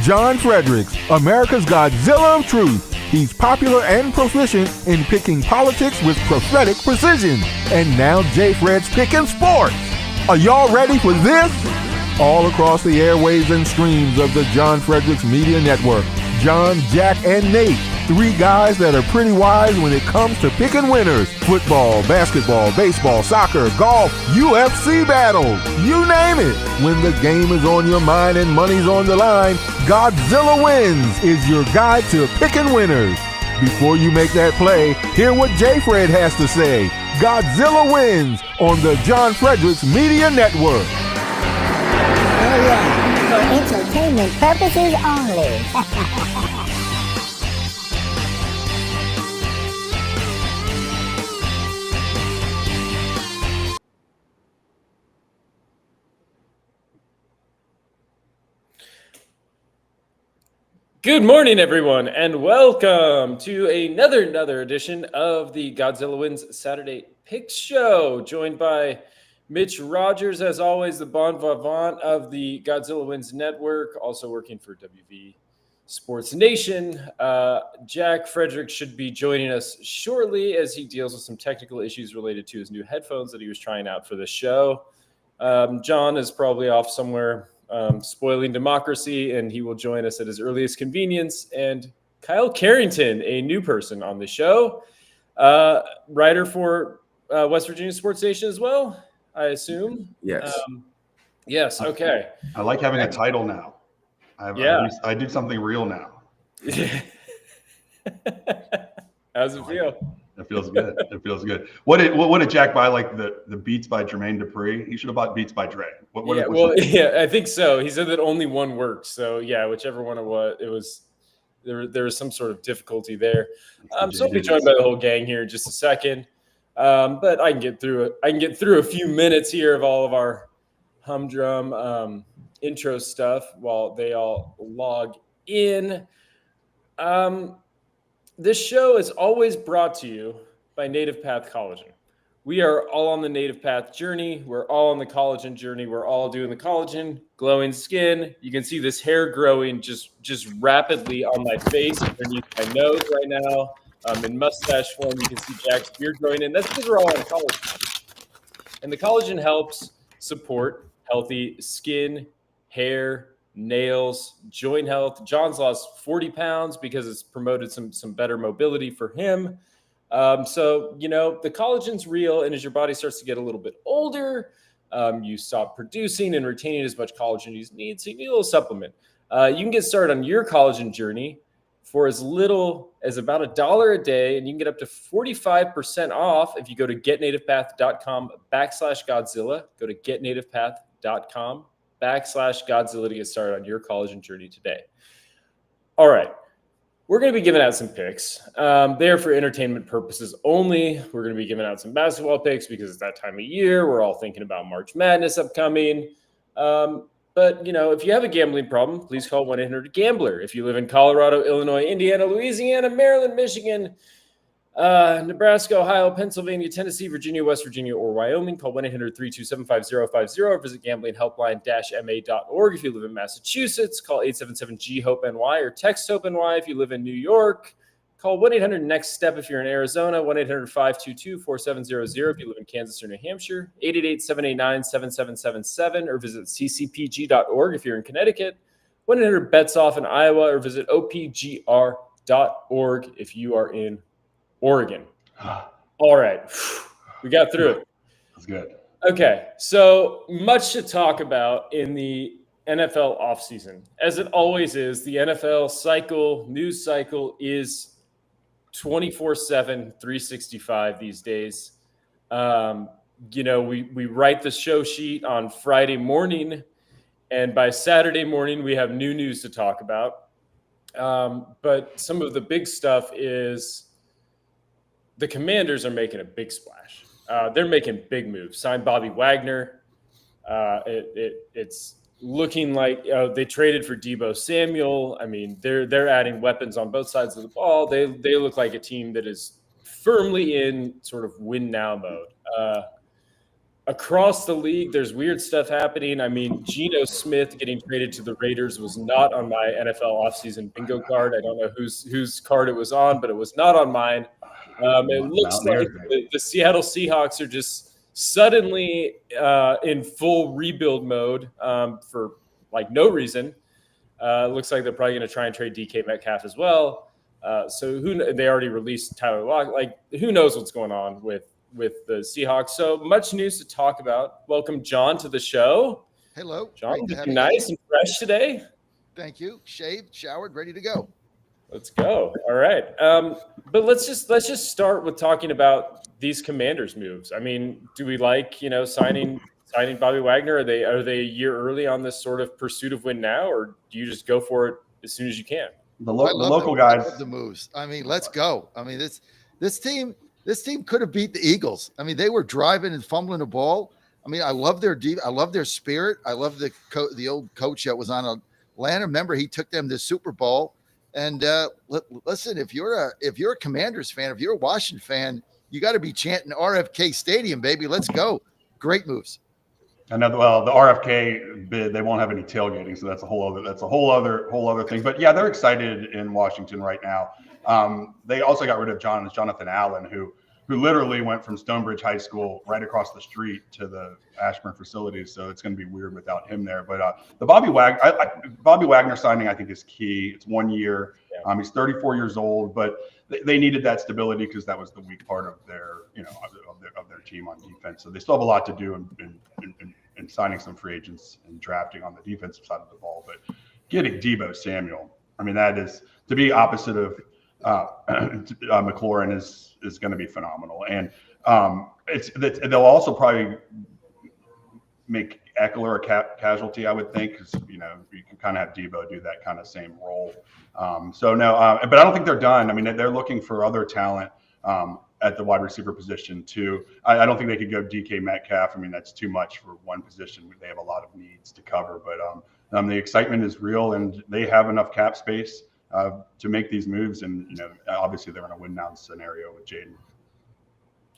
John Fredericks, America's Godzilla of Truth. He's popular and proficient in picking politics with prophetic precision. And now J. Fred's picking sports. Are y'all ready for this? All across the airwaves and streams of the John Fredericks Media Network, John, Jack, and Nate, three guys that are pretty wise when it comes to picking winners. Football, basketball, baseball, soccer, golf, UFC battles, you name it. When the game is on your mind and money's on the line, Godzilla Wins is your guide to picking winners. Before you make that play, hear what J. Fred has to say. Godzilla Wins on the John Fredericks Media Network. Oh yeah, for entertainment purposes only. Good morning, everyone, and welcome to another edition of the Godzilla Wins Saturday Picks Show, joined by Mitch Rogers, as always, the bon vivant of the Godzilla Wins Network, also working for WV Sports Nation. Jack Frederick should be joining us shortly as he deals with some technical issues related to his new headphones that he was trying out for the show. John is probably off somewhere spoiling democracy, and he will join us at his earliest convenience. And Kyle Carrington, a new person on the show, writer for West Virginia Sports Station as well, I assume. Yes. Yes. Okay. I like having a title now. I did something real now. How's it feel? It feels good. It feels good. What did Jack buy? Like the Beats by Jermaine Dupri? He should have bought Beats by Dre. I think so. He said that only one worked. So yeah, whichever one it was, there was some sort of difficulty there. So I'll be joined by the whole gang here in just a second. But I can get through it. I can get through a few minutes here of all of our humdrum intro stuff while they all log in. This show is always brought to you by Native Path Collagen. We are all on the Native Path journey. We're all on the collagen journey. We're all doing the collagen, glowing skin. You can see this hair growing just rapidly on my face, underneath my nose right now. In mustache form, you can see Jack's beard growing in. That's because we're all on collagen. And the collagen helps support healthy skin, hair, nails, joint health. John's lost 40 pounds because it's promoted some better mobility for him. So, the collagen's real. And as your body starts to get a little bit older, you stop producing and retaining as much collagen as you need. So you need a little supplement. You can get started on your collagen journey for as little as about $1 a day. And you can get up to 45% off if you go to getnativepath.com/Godzilla. Go to getnativepath.com/Godzilla to get started on your collagen journey today. All right. We're going to be giving out some picks. They're for entertainment purposes only. We're going to be giving out some basketball picks because it's that time of year. We're all thinking about March Madness upcoming. But, if you have a gambling problem, please call 1-800-GAMBLER. If you live in Colorado, Illinois, Indiana, Louisiana, Maryland, Michigan, Nebraska, Ohio, Pennsylvania, Tennessee, Virginia, West Virginia, or Wyoming, call 1-800-327-5050 or visit gamblinghelpline-ma.org. If you live in Massachusetts, call 877-G-HOPE-NY or text HOPE-NY. If you live in New York, call 1-800-NEXT-STEP. If you're in Arizona, 1-800-522-4700. If you live in Kansas or New Hampshire, 888-789-7777 or visit ccpg.org. If you're in Connecticut, 1-800-BETS-OFF in Iowa or visit opgr.org if you are in Oregon. All right. We got through it. That's good. Okay. So much to talk about in the NFL offseason. As it always is, the NFL news cycle is 24/7, 365 these days. We write the show sheet on Friday morning, and by Saturday morning, we have new news to talk about. But some of the big stuff is the Commanders are making a big splash. They're making big moves. Signed Bobby Wagner. It's looking like they traded for Deebo Samuel. I mean, they're adding weapons on both sides of the ball. They look like a team that is firmly in sort of win now mode. Across the league, there's weird stuff happening. I mean, Geno Smith getting traded to the Raiders was not on my NFL offseason bingo card. I don't know whose card it was on, but it was not on mine. It looks like the Seattle Seahawks are just suddenly in full rebuild mode for like no reason. Looks like they're probably going to try and trade DK Metcalf as well. So they already released Tyler Lockett. Like, who knows what's going on with the Seahawks? So much news to talk about. Welcome, John, to the show. Hello, John. Looking nice and fresh today. Thank you. Shaved, showered, ready to go. Let's go. All right. But let's just start with talking about these Commanders moves. I mean, do we like, signing Bobby Wagner? Are they a year early on this sort of pursuit of win now, or do you just go for it as soon as you can? The local guys. I love the moves. I mean, let's go. I mean, this team could have beat the Eagles. I mean, they were driving and fumbling the ball. I mean, I love their spirit. I love the old coach that was on Atlanta. Remember, he took them to Super Bowl. And listen, if you're a Commanders fan, if you're a Washington fan, you got to be chanting RFK Stadium, baby. Let's go. Great moves. I know. Well, the RFK bid, they won't have any tailgating, so that's a whole other thing. But yeah, they're excited in Washington right now. They also got rid of Jonathan Allen, who literally went from Stonebridge High School right across the street to the Ashburn facilities. So it's going to be weird without him there. But the Bobby Wagner signing, I think, is key. It's 1 year. Yeah. He's 34 years old, but they needed that stability because that was the weak part of their, of their team on defense. So they still have a lot to do in signing some free agents and drafting on the defensive side of the ball. But getting Deebo Samuel, I mean, that is to be opposite of McLaurin is going to be phenomenal. And they'll also probably make Eckler a casualty, I would think, because you can kind of have Deebo do that kind of same role. But I don't think they're done. I mean, they're looking for other talent at the wide receiver position too. I don't think they could go DK Metcalf. I mean, that's too much for one position. They have a lot of needs to cover, but the excitement is real, and they have enough cap space to make these moves. And obviously they're in a win now scenario with Jaden.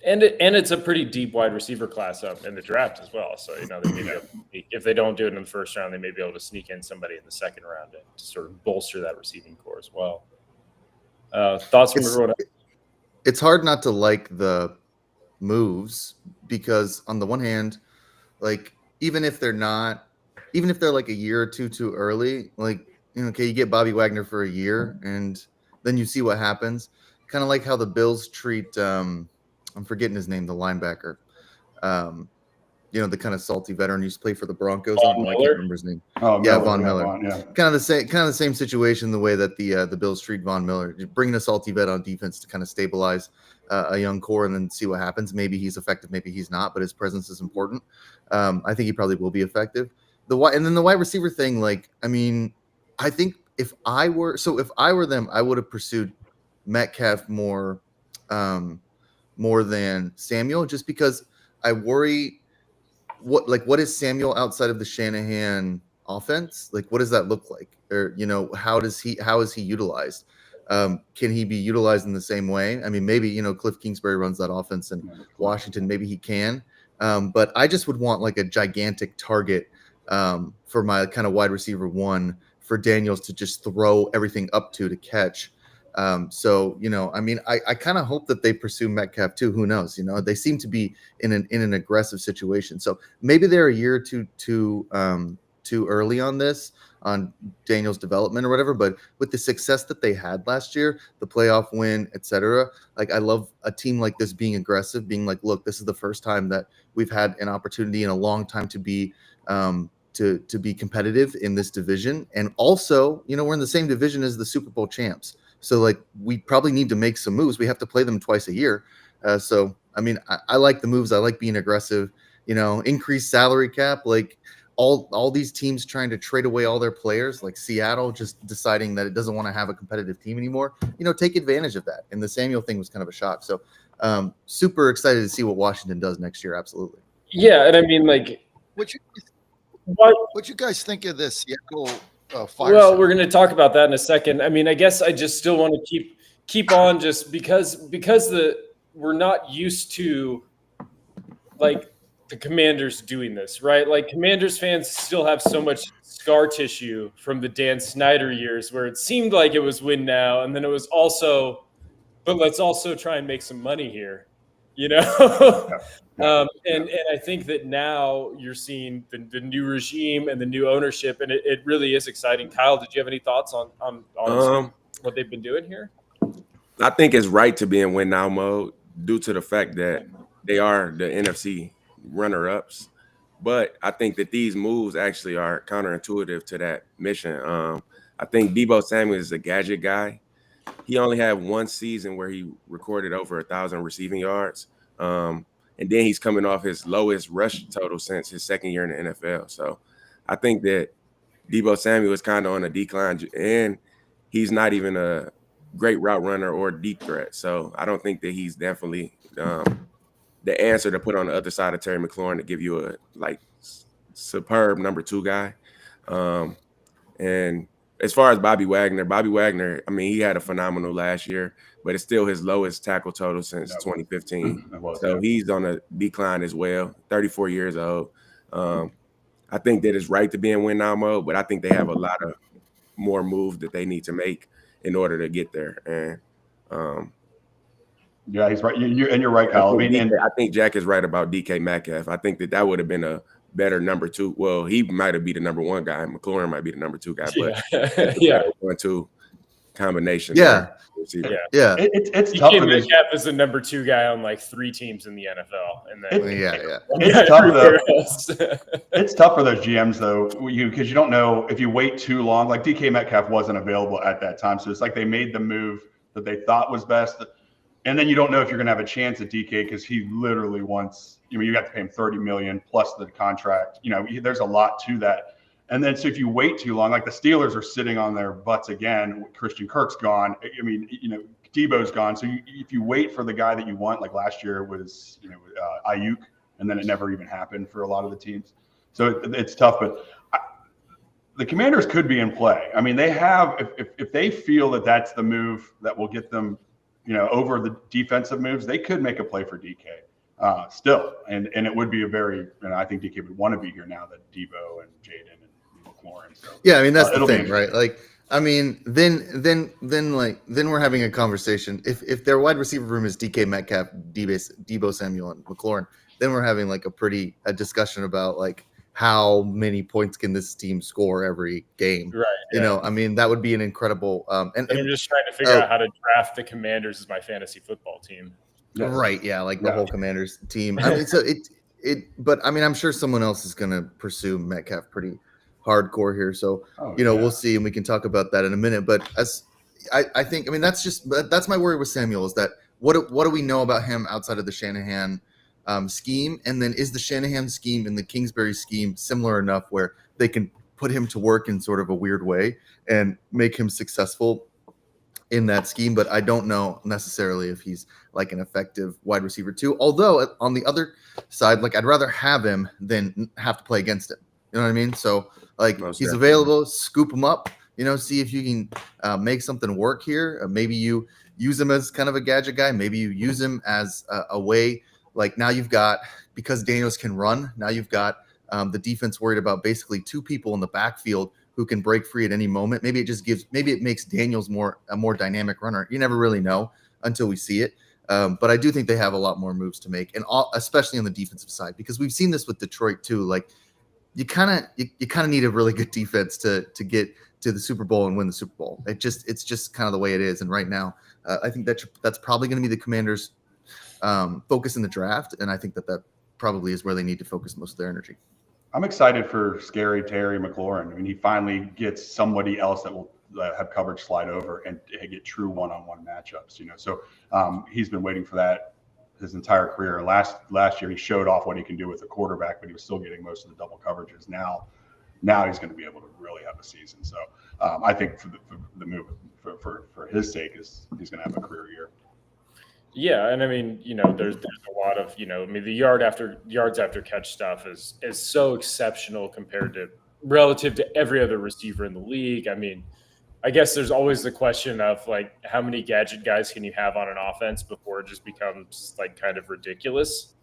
And it's a pretty deep wide receiver class up in the draft as well. So they may be able, if they don't do it in the first round, they may be able to sneak in somebody in the second round to sort of bolster that receiving core as well. Thoughts from everyone else? It's hard not to like the moves because on the one hand, like even if they're like a year or two too early, like okay, you get Bobby Wagner for a year and then you see what happens. Kind of like how the Bills treat I'm forgetting his name, the linebacker. The kind of salty veteran used to play for the Broncos. I can't remember his name. Oh, yeah, Von Miller. Kind of the same situation. The way that the Bills treat Von Miller, bringing a salty vet on defense to kind of stabilize a young core and then see what happens. Maybe he's effective, maybe he's not, but his presence is important. I think he probably will be effective. And then the wide receiver thing, like, I mean, I think if I were them, I would have pursued Metcalf more than Samuel, just because I worry what is Samuel outside of the Shanahan offense? Like, what does that look like? Or, how is he utilized? Can he be utilized in the same way? I mean, maybe, Cliff Kingsbury runs that offense in Washington. Maybe he can. But I just would want like a gigantic target for my kind of wide receiver one for Daniels to just throw everything up to catch. I mean, I kind of hope that they pursue Metcalf too. Who knows? They seem to be in an aggressive situation. So maybe they're a year or two too early on Daniel's development or whatever. But with the success that they had last year, the playoff win, etc., like I love a team like this being aggressive, being like, look, this is the first time that we've had an opportunity in a long time to be to be competitive in this division. And also, we're in the same division as the Super Bowl champs. So like we probably need to make some moves. We have to play them twice a year. So I mean, I like the moves. I like being aggressive, increase salary cap, like all these teams trying to trade away all their players, like Seattle just deciding that it doesn't want to have a competitive team anymore, take advantage of that. And the Samuel thing was kind of a shock. So super excited to see what Washington does next year. Absolutely. Yeah. And I mean, like, What you guys think of this Seattle fire? Well, we're going to talk about that in a second. I mean, I guess I just still want to keep on just because we're not used to like the Commanders doing this, right? Like Commanders fans still have so much scar tissue from the Dan Snyder years where it seemed like it was win now, and then it was also, but let's also try and make some money here, And I think that now you're seeing the new regime and the new ownership, and it really is exciting. Kyle, did you have any thoughts on what they've been doing here? I think it's right to be in win now mode due to the fact that they are the NFC runner-ups. But I think that these moves actually are counterintuitive to that mission. I think Deebo Samuel is a gadget guy. He only had one season where he recorded over 1,000 receiving yards. And then he's coming off his lowest rush total since his second year in the NFL. So I think that Deebo Samuel is kind of on a decline, and he's not even a great route runner or deep threat. So I don't think that he's definitely the answer to put on the other side of Terry McLaurin to give you a superb number 2 guy. And as far as Bobby Wagner, I mean, he had a phenomenal last year, but it's still his lowest tackle total since 2015. So he's on a decline as well, 34 years old. I think that it's right to be in win now mode, but I think they have a lot of more moves that they need to make in order to get there. And yeah, he's right. You're right, Kyle. I think Jack is right about DK Metcalf. I think that would have been a better number 2. Well, he might have been the number 1 guy. McLaurin might be the number 2 guy, but yeah, 1-2 combination. Yeah. It's tough for this. Metcalf is the number 2 guy on like 3 teams in the NFL, and then it's tough though. It's tough for those GMs though, because you don't know if you wait too long. Like DK Metcalf wasn't available at that time, so it's like they made the move that they thought was best, and then you don't know if you're going to have a chance at DK because he literally wants. You got to pay him $30 million plus the contract. There's a lot to that. And then, so if you wait too long, like the Steelers are sitting on their butts again, Christian Kirk's gone. I mean, Debo's gone. So if you wait for the guy that you want, like last year was, Ayuk, and then it never even happened for a lot of the teams. So it's tough, but the Commanders could be in play. I mean, they have, if they feel that that's the move that will get them, over the defensive moves, they could make a play for DK. Still, and it would be I think DK would want to be here now that Debo and Jaden and McLaurin. So yeah, I mean that's the thing, right? Like, I mean, then we're having a conversation. If their wide receiver room is DK Metcalf, Deebo Samuel, and McLaurin, then we're having like a discussion about like how many points can this team score every game, right? Yeah. I mean, that would be an incredible. And I'm just trying to figure out how to draft the Commanders as my fantasy football team. Right, yeah, like the whole Commanders team. I mean, so but I mean, I'm sure someone else is going to pursue Metcalf pretty hardcore here. So we'll see, and we can talk about that in a minute. But as I think, I mean, that's my worry with Samuel is that what do we know about him outside of the Shanahan scheme, and then is the Shanahan scheme and the Kingsbury scheme similar enough where they can put him to work in sort of a weird way and make him successful in that scheme? But I don't know necessarily if he's like an effective wide receiver too. Although on the other side, like I'd rather have him than have to play against him. You know what I mean? So like he's available, scoop him up, see if you can make something work here. Maybe you use him as kind of a gadget guy. Maybe you use him as a way, like now you've got, because Daniels can run, now you've got the defense worried about basically 2 people in the backfield who can break free at any moment. Maybe it makes Daniels a more dynamic runner. You never really know until we see it. But I do think they have a lot more moves to make, and especially on the defensive side, because we've seen this with Detroit too. Like you kind of need a really good defense to get to the Super Bowl and win the Super Bowl. It's just kind of the way it is. And right now, I think that's probably going to be the Commanders' focus in the draft, and I think that probably is where they need to focus most of their energy. I'm excited for Scary Terry McLaurin. I mean, he finally gets somebody else that will have coverage slide over and get true one-on-one matchups. So he's been waiting for that his entire career. Last year, he showed off what he can do with the quarterback, but he was still getting most of the double coverages. Now he's going to be able to really have a season. So I think for the move for his sake is he's going to have a career year. Yeah, and I mean, there's a lot of, I mean, the yards after catch stuff is so exceptional compared to relative to every other receiver in the league. I mean, I guess there's always the question of like how many gadget guys can you have on an offense before it just becomes like kind of ridiculous,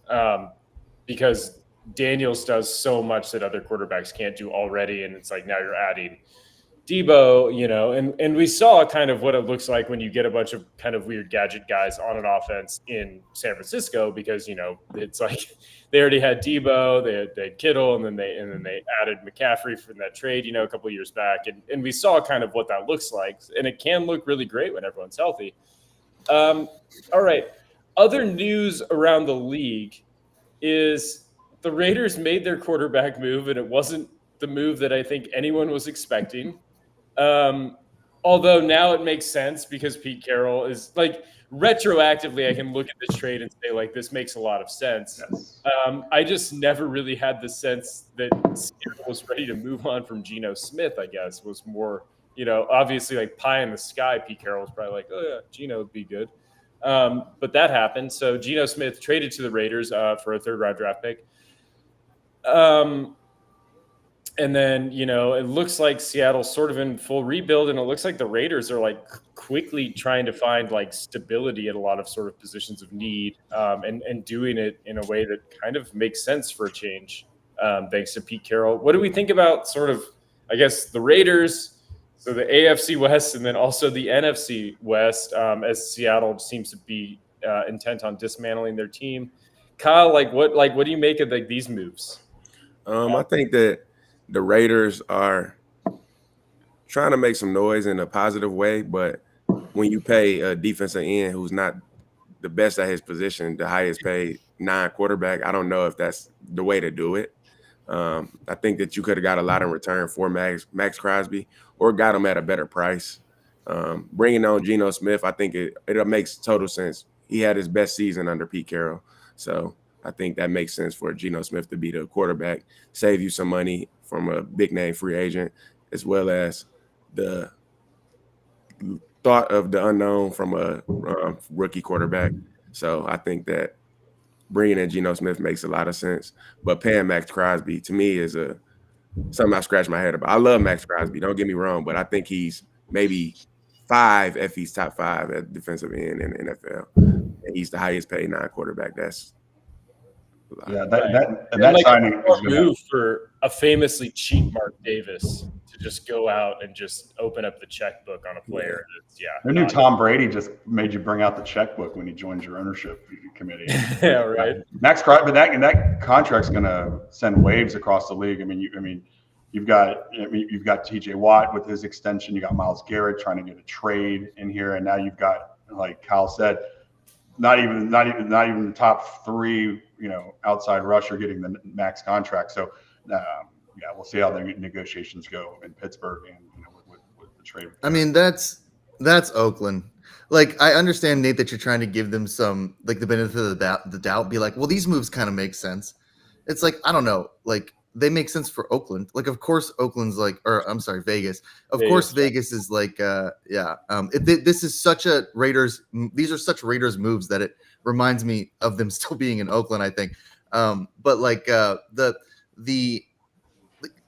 because Daniels does so much that other quarterbacks can't do already, and it's like now you're adding Debo, and we saw kind of what it looks like when you get a bunch of kind of weird gadget guys on an offense in San Francisco, because it's like they already had Debo, they had Kittle, and then they added McCaffrey from that trade, a couple of years back, and we saw kind of what that looks like, and it can look really great when everyone's healthy. All right, other news around the league is the Raiders made their quarterback move, and it wasn't the move that I think anyone was expecting. Although now it makes sense because Pete Carroll is like retroactively, I can look at this trade and say like this makes a lot of sense. Yes. I just never really had the sense that Seattle was ready to move on from Geno Smith. I guess was more, obviously like pie in the sky. Pete Carroll was probably like, oh yeah, Geno would be good, but that happened. So Geno Smith traded to the Raiders for a 3rd round draft pick. And then, it looks like Seattle's sort of in full rebuild, and it looks like the Raiders are like quickly trying to find like stability at a lot of sort of positions of need, and doing it in a way that kind of makes sense for a change, thanks to Pete Carroll. What do we think about sort of, I guess, the Raiders, so the AFC West, and then also the NFC West, as Seattle seems to be intent on dismantling their team? Kyle, what do you make of like these moves? I think that the Raiders are trying to make some noise in a positive way, but when you pay a defensive end who's not the best at his position, the highest paid non-quarterback, I don't know if that's the way to do it. I think that you could have got a lot in return for Max Crosby, or got him at a better price. Bringing on Geno Smith, I think it makes total sense. He had his best season under Pete Carroll, so I think that makes sense for Geno Smith to be the quarterback, save you some money from a big name free agent, as well as the thought of the unknown from a rookie quarterback. So I think that bringing in Geno Smith makes a lot of sense. But paying Max Crosby, to me, is something I scratch my head about. I love Max Crosby, don't get me wrong, but I think he's maybe 5 if he's top 5 at defensive end in the NFL. And he's the highest paid non-quarterback. That's that signing is move for a famously cheap Mark Davis to just go out and just open up the checkbook on a player. Who knew Tom Brady just made you bring out the checkbook when he joins your ownership committee? Yeah, right. Max Crosby, that contract's going to send waves across the league. You've got TJ Watt with his extension. You got Myles Garrett trying to get a trade in here, and now you've got, like Kyle said, not even the top 3, outside rusher getting the max contract. So, we'll see how the negotiations go in Pittsburgh and with the trade. I mean, that's Oakland. Like, I understand, Nate, that you're trying to give them some like the benefit of the doubt. Be like, well, these moves kind of make sense. It's like, I don't know, like they make sense for Oakland. Like, of course, Oakland's like, or I'm sorry, Vegas. Of course, Vegas is like, this is such a Raiders. These are such Raiders moves that it reminds me of them still being in Oakland, I think. But like the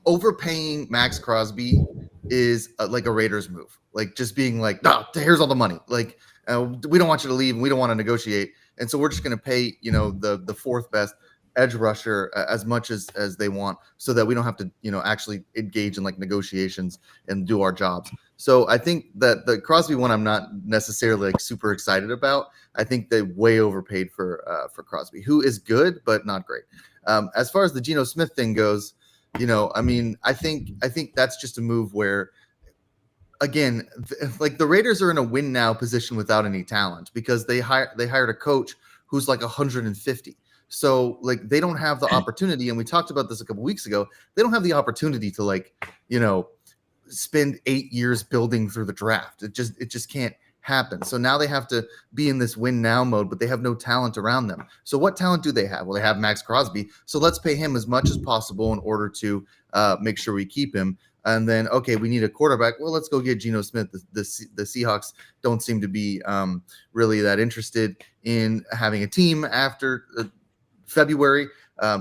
overpaying Max Crosby is like a Raiders move. Like just being like, no, here's all the money. Like we don't want you to leave, and we don't want to negotiate, and so we're just going to pay the 4th best edge rusher as much as they want, so that we don't have to actually engage in like negotiations and do our jobs. So I think that the Crosby one I'm not necessarily like super excited about. I think they way overpaid for Crosby, who is good but not great. As far as the Geno Smith thing goes, I think that's just a move where, again, like the Raiders are in a win now position without any talent because they hired a coach who's like 150. So like they don't have the opportunity, and we talked about this a couple weeks ago. They don't have the opportunity to like, spend 8 years building through the draft. It just can't happen. So now they have to be in this win now mode, but they have no talent around them. So what talent do they have? Well, they have Max Crosby. So let's pay him as much as possible in order to make sure we keep him. And then, okay, we need a quarterback. Well, let's go get Geno Smith. The Seahawks don't seem to be really that interested in having a team after February.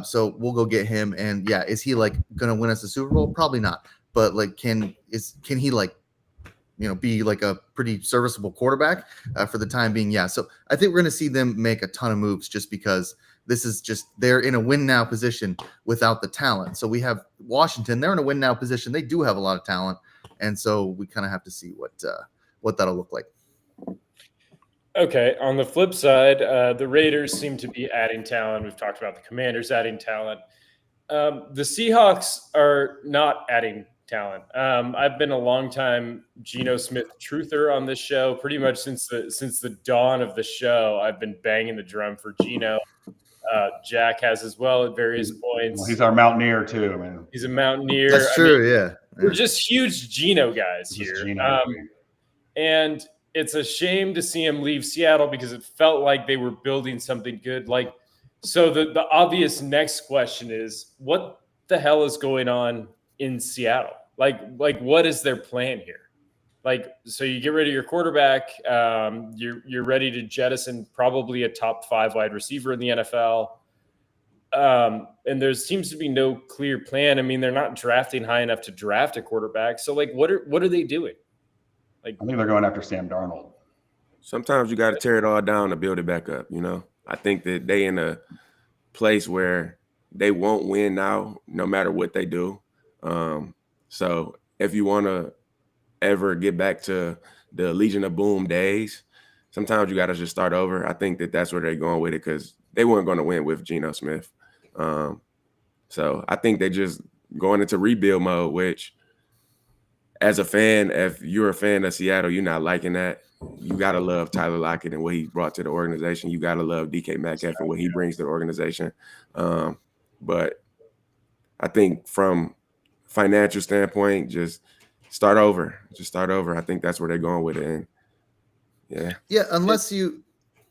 So we'll go get him. And yeah, is he like going to win us a Super Bowl? Probably not. But like, can he like, be like a pretty serviceable quarterback for the time being? Yeah. So I think we're going to see them make a ton of moves just because this is just, they're in a win now position without the talent. So we have Washington, they're in a win now position. They do have a lot of talent. And so we kind of have to see what that'll look like. Okay. On the flip side, the Raiders seem to be adding talent. We've talked about the Commanders adding talent. The Seahawks are not adding talent. I've been a long time Geno Smith truther on this show. Pretty much since the dawn of the show, I've been banging the drum for Geno. Jack has as well at various points. Well, he's our Mountaineer too, man. He's a Mountaineer. That's true. Yeah. We're just huge Geno guys here. And it's a shame to see him leave Seattle because it felt like they were building something good. Like, so the obvious next question is, what the hell is going on in Seattle? Like what is their plan here? Like, so you get rid of your quarterback, you're ready to jettison probably a top 5 wide receiver in the NFL. And there seems to be no clear plan. I mean, they're not drafting high enough to draft a quarterback. So like, what are they doing? Like, I think they're going after Sam Darnold. Sometimes you got to tear it all down to build it back up. I think that they in a place where they won't win now, no matter what they do. So if you want to ever get back to the Legion of Boom days, sometimes you got to just start over. I think that that's where they're going with it because they weren't going to win with Geno Smith. So I think they're just going into rebuild mode, which as a fan, if you're a fan of Seattle, you're not liking that. You got to love Tyler Lockett and what he brought to the organization. You got to love DK Metcalf and what he brings to the organization. But I think from financial standpoint, just start over. I think that's where they're going with it. And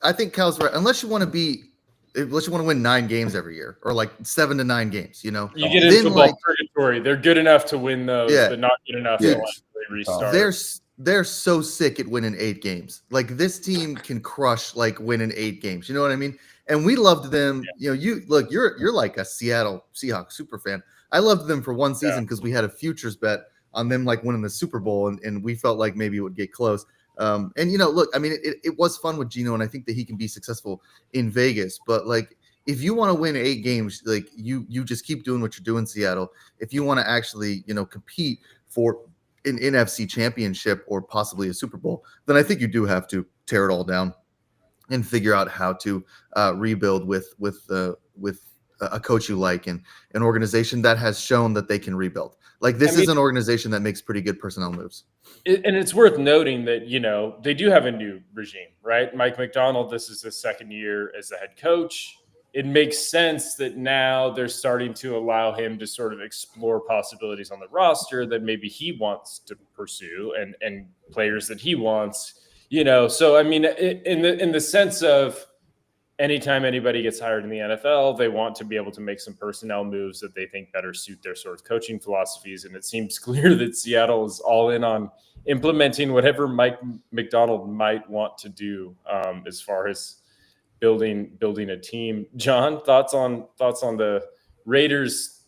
I think Cal's right. Unless you want to win 9 games every year or like 7 to 9 games, you get into football purgatory. They're good enough to win those, but not good enough to restart. They're so sick at winning 8 games. Like this team can crush like winning 8 games. You know what I mean? And we loved them. Yeah. You're like a Seattle Seahawks super fan. I loved them for one season because we had a futures bet on them like winning the Super Bowl, and we felt like maybe it would get close. Look, I mean, it was fun with Geno, and I think that he can be successful in Vegas. But like, if you want to win 8 games, like you just keep doing what you're doing, Seattle. If you want to actually, compete for an NFC championship or possibly a Super Bowl, then I think you do have to tear it all down and figure out how to rebuild with a coach you like and an organization that has shown that they can rebuild. Like this is an organization that makes pretty good personnel moves. And it's worth noting that, they do have a new regime, right? Mike McDonald, this is his second year as the head coach. It makes sense that now they're starting to allow him to sort of explore possibilities on the roster that maybe he wants to pursue and players that he wants, So, I mean, in the sense of anytime anybody gets hired in the NFL, they want to be able to make some personnel moves that they think better suit their sort of coaching philosophies. And it seems clear that Seattle is all in on implementing whatever Mike McDonald might want to do as far as building a team. John, thoughts on the Raiders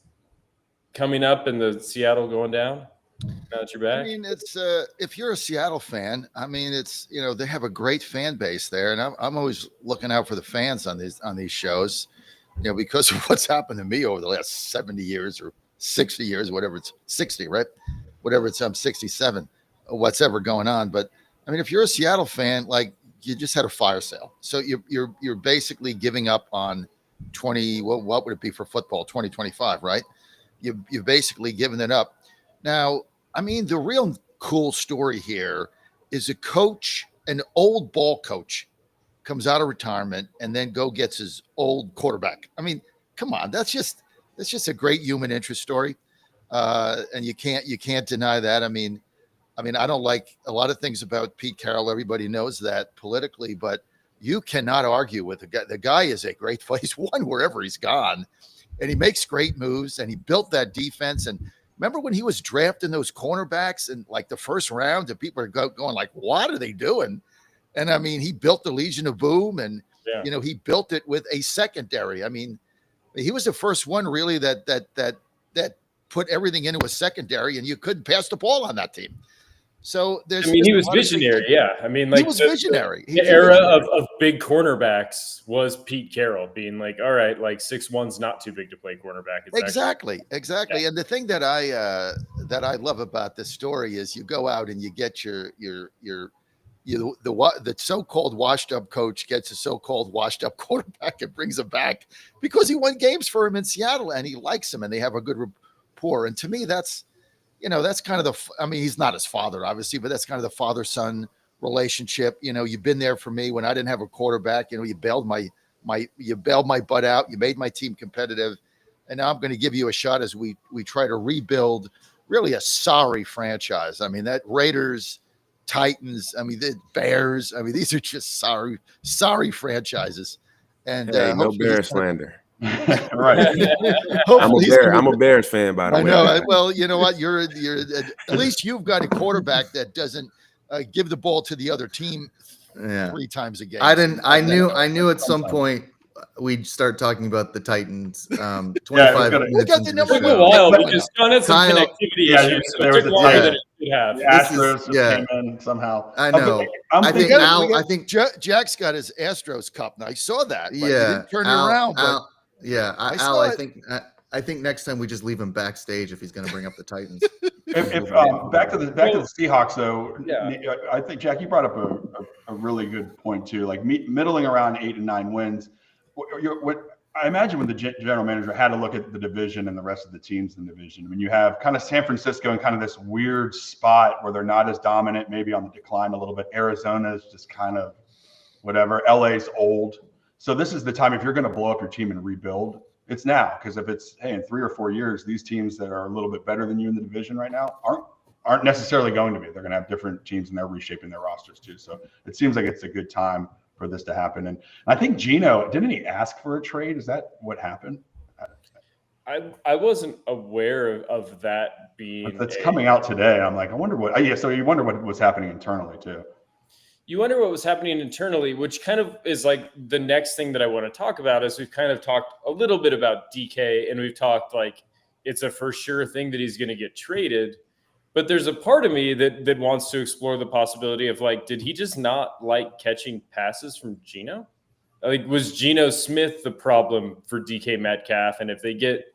coming up and the Seattle going down? Now that you're back. I mean, it's if you're a Seattle fan, I mean, it's they have a great fan base there, and I'm always looking out for the fans on these shows, because of what's happened to me over the last 70 years or 60 years, whatever it's 60, right? Whatever it's 67, what's ever going on. But I mean, if you're a Seattle fan, like you just had a fire sale, so you're basically giving up on 20. What would it be for football? 2025, right? You've basically given it up. Now, I mean, the real cool story here is a coach, an old ball coach, comes out of retirement, and then gets his old quarterback. I mean, come on, that's just a great human interest story, and you can't deny that. I mean, I don't like a lot of things about Pete Carroll. Everybody knows that politically, but you cannot argue with the guy. The guy is a great player. He's won wherever he's gone, and he makes great moves, and he built that defense. And remember when he was drafting those cornerbacks in like the first round, and people are going like, what are they doing? And I mean, he built the Legion of Boom, and he built it with a secondary. I mean, he was the first one really that put everything into a secondary, and you couldn't pass the ball on that team. So he was visionary. Yeah. I mean, like he was visionary. The era of big cornerbacks was Pete Carroll being like, all right, like 6'1's not too big to play cornerback. It's exactly. Yeah. And the thing that I love about this story is you go out and you get the so-called washed up coach gets a so-called washed up quarterback and brings him back because he won games for him in Seattle and he likes him and they have a good rapport. And to me, that's kind of he's not his father, obviously, but that's kind of the father-son relationship. You've been there for me when I didn't have a quarterback. You bailed my butt out. You made my team competitive. And now I'm going to give you a shot as we try to rebuild really a sorry franchise. I mean, that Raiders, Titans, the Bears. These are just sorry franchises. And no Bears slander. Right. I'm a Bears fan, by the way. I know. Well, you know what? You're at least you've got a quarterback that doesn't give the ball to the other team 3 times a game. I knew at some point we'd start talking about the Titans. 25 minutes into the took show. a while because John had some connectivity issues. So it took longer than it should have. The Astros came in somehow. I know. I think Jack's got his Astros cup now. I saw that. But he didn't turn it around. I think next time we just leave him backstage if he's going to bring up the Titans. Back to the Seahawks though. Yeah. I think Jack, you brought up a really good point too. Like middling around 8 and 9 wins. What I imagine when the general manager had to look at the division and the rest of the teams in the division, when you have kind of San Francisco in kind of this weird spot where they're not as dominant, maybe on the decline a little bit. Arizona is just kind of whatever. LA's old. So this is the time if you're going to blow up your team and rebuild, it's now. Because if it's, in 3 or 4 years, these teams that are a little bit better than you in the division right now aren't necessarily going to be. They're going to have different teams and they're reshaping their rosters too. So it seems like it's a good time for this to happen. And I think Gino, didn't he ask for a trade? Is that what happened? I wasn't aware of that being. That's coming out today. I'm like, I wonder what. So you wonder what was happening internally too. You wonder what was happening internally, which kind of is like the next thing that I want to talk about. Is we've kind of talked a little bit about DK, and we've talked like it's a for sure thing that he's going to get traded. But there's a part of me that wants to explore the possibility of like, did he just not like catching passes from Geno? Like, was Geno Smith the problem for DK Metcalf? And if they get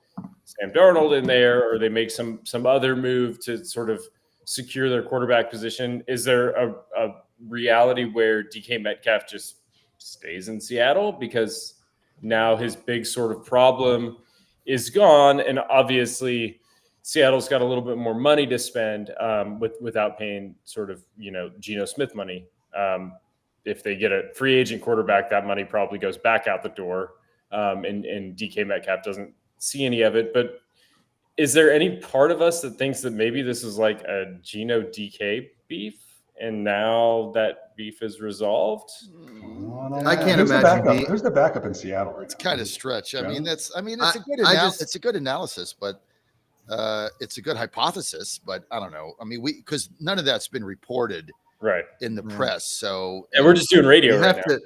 Sam Darnold in there, or they make some other move to sort of secure their quarterback position, is there a reality where DK Metcalf just stays in Seattle because now his big sort of problem is gone, and obviously Seattle's got a little bit more money to spend without paying sort of, Geno Smith money. If they get a free agent quarterback, that money probably goes back out the door, and DK Metcalf doesn't see any of it. But is there any part of us that thinks that maybe this is like a Geno DK beef, and now that beef is resolved? I can't imagine. Who's the backup in Seattle? It's kind of stretch. It's a good analysis, but it's a good hypothesis, but I don't know. Because none of that's been reported right in the press. So we're just doing radio right now.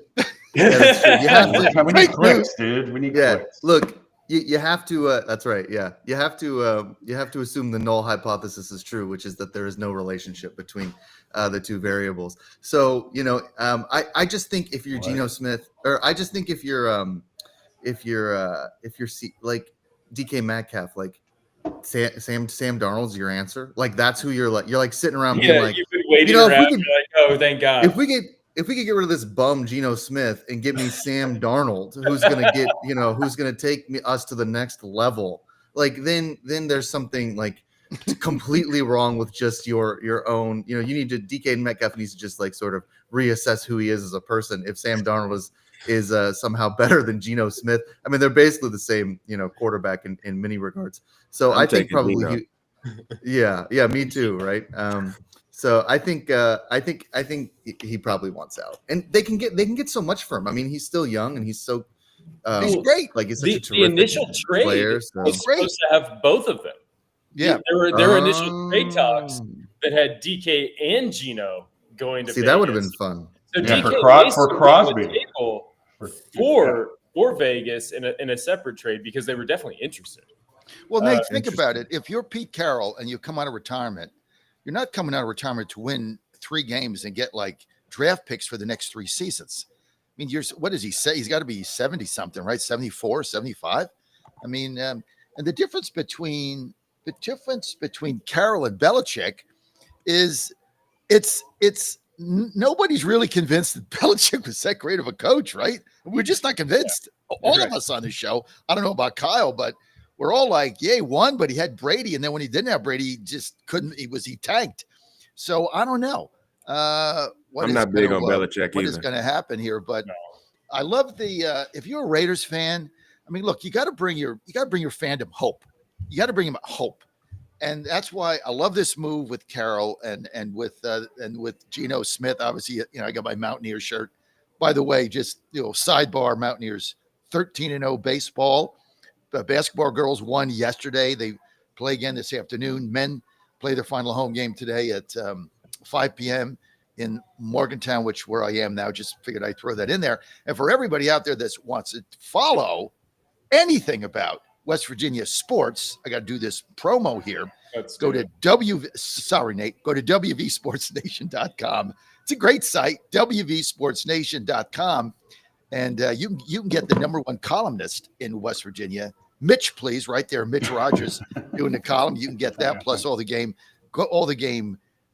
That's true. You have to. We need clicks, dude. We need clicks. Look, you have to. That's right. Yeah, you have to assume the null hypothesis is true, which is that there is no relationship between the two variables. So I just think if you're Geno Smith, or I just think if you're like DK Metcalf, like Sam Darnold's your answer. Like that's who you're like sitting around being like, you've been waiting around. You're like, oh, thank God. If we could get rid of this bum Geno Smith and give me Sam Darnold, who's gonna take us to the next level, like then there's something like completely wrong with just your own. You need to DK Metcalf needs to just like sort of reassess who he is as a person. If Sam Darnold is somehow better than Geno Smith, I mean they're basically the same quarterback in many regards. So I think probably yeah, me too, right? So I think he probably wants out, and they can get so much for him. I mean, he's still young and he's so he's great. Like he's such a The terrific initial trade player. was supposed to have both of them. Yeah, There were initial trade talks that had DK and Geno going to. See, Vegas. that would have been fun. So Yeah, DK for Crosby. For Vegas in a separate trade because they were definitely interested. Well, Nate, think about it. If you're Pete Carroll and you come out of retirement, you're not coming out of retirement to win 3 games and get like draft picks for the next 3 seasons. I mean, what does he say? He's got to be 70 something, right? 74, 75. I mean, and the difference between Carroll and Belichick is it's nobody's really convinced that Belichick was that great of a coach, right? We're just not convinced. Yeah. All of us on the show. I don't know about Kyle, but we're all like, yeah, he won, but he had Brady. And then when he didn't have Brady, he just couldn't, he tanked. So I don't know. I'm not big on Belichick what either. is going to happen here, but I love if you're a Raiders fan, I mean, look, you got to bring your fandom hope. You got to bring them hope. And that's why I love this move with Carroll and with Geno Smith. Obviously, I got my Mountaineer shirt. By the way, just sidebar, Mountaineers 13-0 baseball. The basketball girls won yesterday. They play again this afternoon. Men play their final home game today at 5 p.m. in Morgantown, where I am now. Just figured I'd throw that in there. And for everybody out there that wants to follow anything about West Virginia sports, I got to do this promo here. Go to WVSportsNation.com. It's a great site, WVSportsNation.com. And you can get the #1 columnist in West Virginia, Mitch, please, right there. Mitch Rogers doing the column. You can get that plus all the game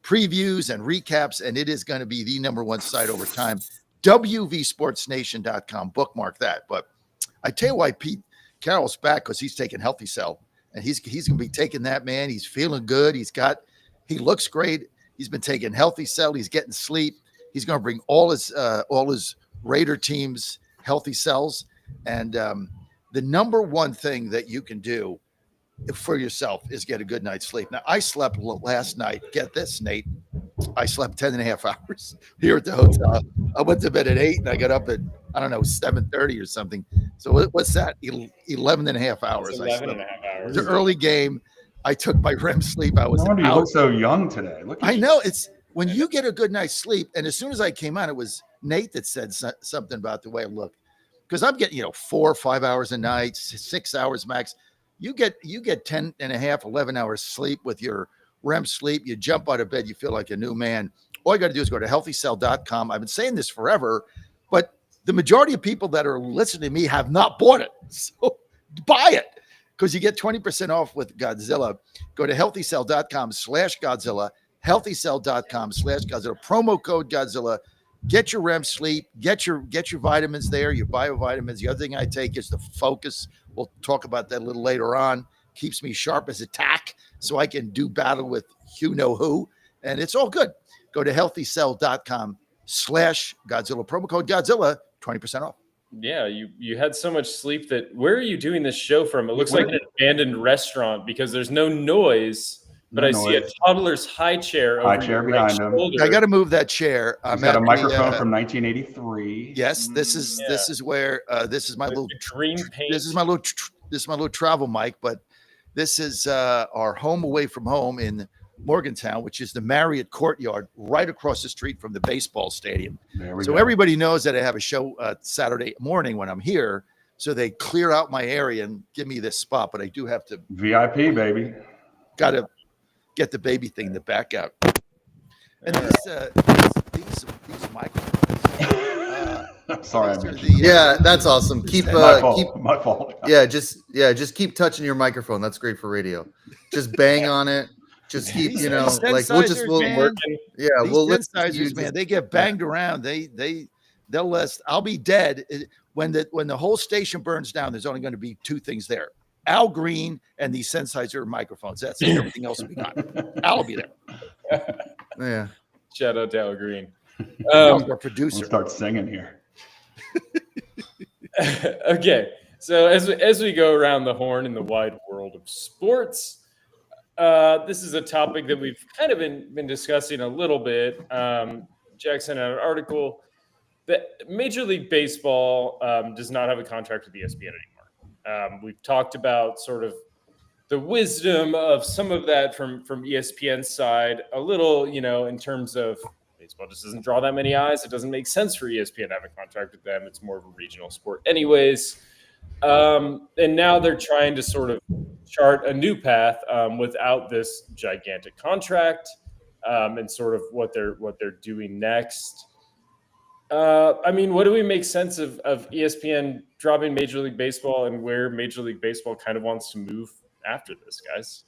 previews and recaps. And it is going to be the #1 site over time. WVSportsNation.com. Bookmark that. But I tell you why Pete Carroll's back, because he's taking Healthy Cell, and he's going to be taking that, man. He's feeling good. He looks great. He's been taking Healthy Cell. He's getting sleep. He's going to bring all his Raider teams Healthy Cells. And the #1 thing that you can do for yourself is get a good night's sleep. Now, I slept last night. Get this, Nate. I slept 10.5 hours here at the hotel. I went to bed at 8 and I got up at, 7:30 or something. So what's that? 11.5 hours. 11.5 hours. The early game. I took my REM sleep. I was No wonder you look so young today. I know. It's when you get a good night's sleep. And as soon as I came on, it was Nate that said something about the way I look. Because I'm getting, 4 or 5 hours a night, 6 hours max. You get 10.5, 11 hours sleep with your REM sleep. You jump out of bed, you feel like a new man. All you got to do is go to healthycell.com. I've been saying this forever, but the majority of people that are listening to me have not bought it. So buy it, because you get 20% off with Godzilla. Go to healthycell.com/Godzilla, healthycell.com/Godzilla, promo code Godzilla. Get your REM sleep, get your vitamins there, your biovitamins. The other thing I take is the Focus. We'll talk about that a little later on. Keeps me sharp as a tack so I can do battle with you know who. And it's all good. Go to healthycell.com/Godzilla, promo code Godzilla, 20% off. Yeah, you had so much sleep that where are you doing this show from? It looks like an abandoned restaurant because there's no noise. But I see a toddler's high chair behind him. I got to move that chair. He's got a microphone from 1983. Yes, this is where this is my little green paint. This is my little travel mic, but this is our home away from home in Morgantown, which is the Marriott Courtyard right across the street from the baseball stadium. So everybody knows that I have a show Saturday morning when I'm here. So they clear out my area and give me this spot, but I do have to VIP, baby. Got to get the baby thing in the back out. And these microphones. Sorry, yeah, that's awesome. Keep my fault. Just keep touching your microphone. That's great for radio. Just bang on it. Just keep, we'll work. Yeah, we'll listen. Man, they get banged around. They'll list. I'll be dead when the whole station burns down. There's only going to be 2 things there: Al Green and these Sennheiser microphones. That's it. Everything else will be gone. Al will be there. Yeah. Shout out to Al Green. Al's our We'll producer. start singing here. Okay, so as we go around the horn in the wide world of sports, this is a topic that we've kind of been discussing a little bit. Jackson had an article that Major League Baseball does not have a contract with ESPN anymore. We've talked about sort of the wisdom of some of that from ESPN's side, a little, in terms of baseball just doesn't draw that many eyes. It doesn't make sense for ESPN to have a contract with them. It's more of a regional sport anyways. And now they're trying to sort of chart a new path without this gigantic contract and sort of what they're doing next. What do we make sense of ESPN dropping Major League Baseball and where Major League Baseball kind of wants to move after this, guys?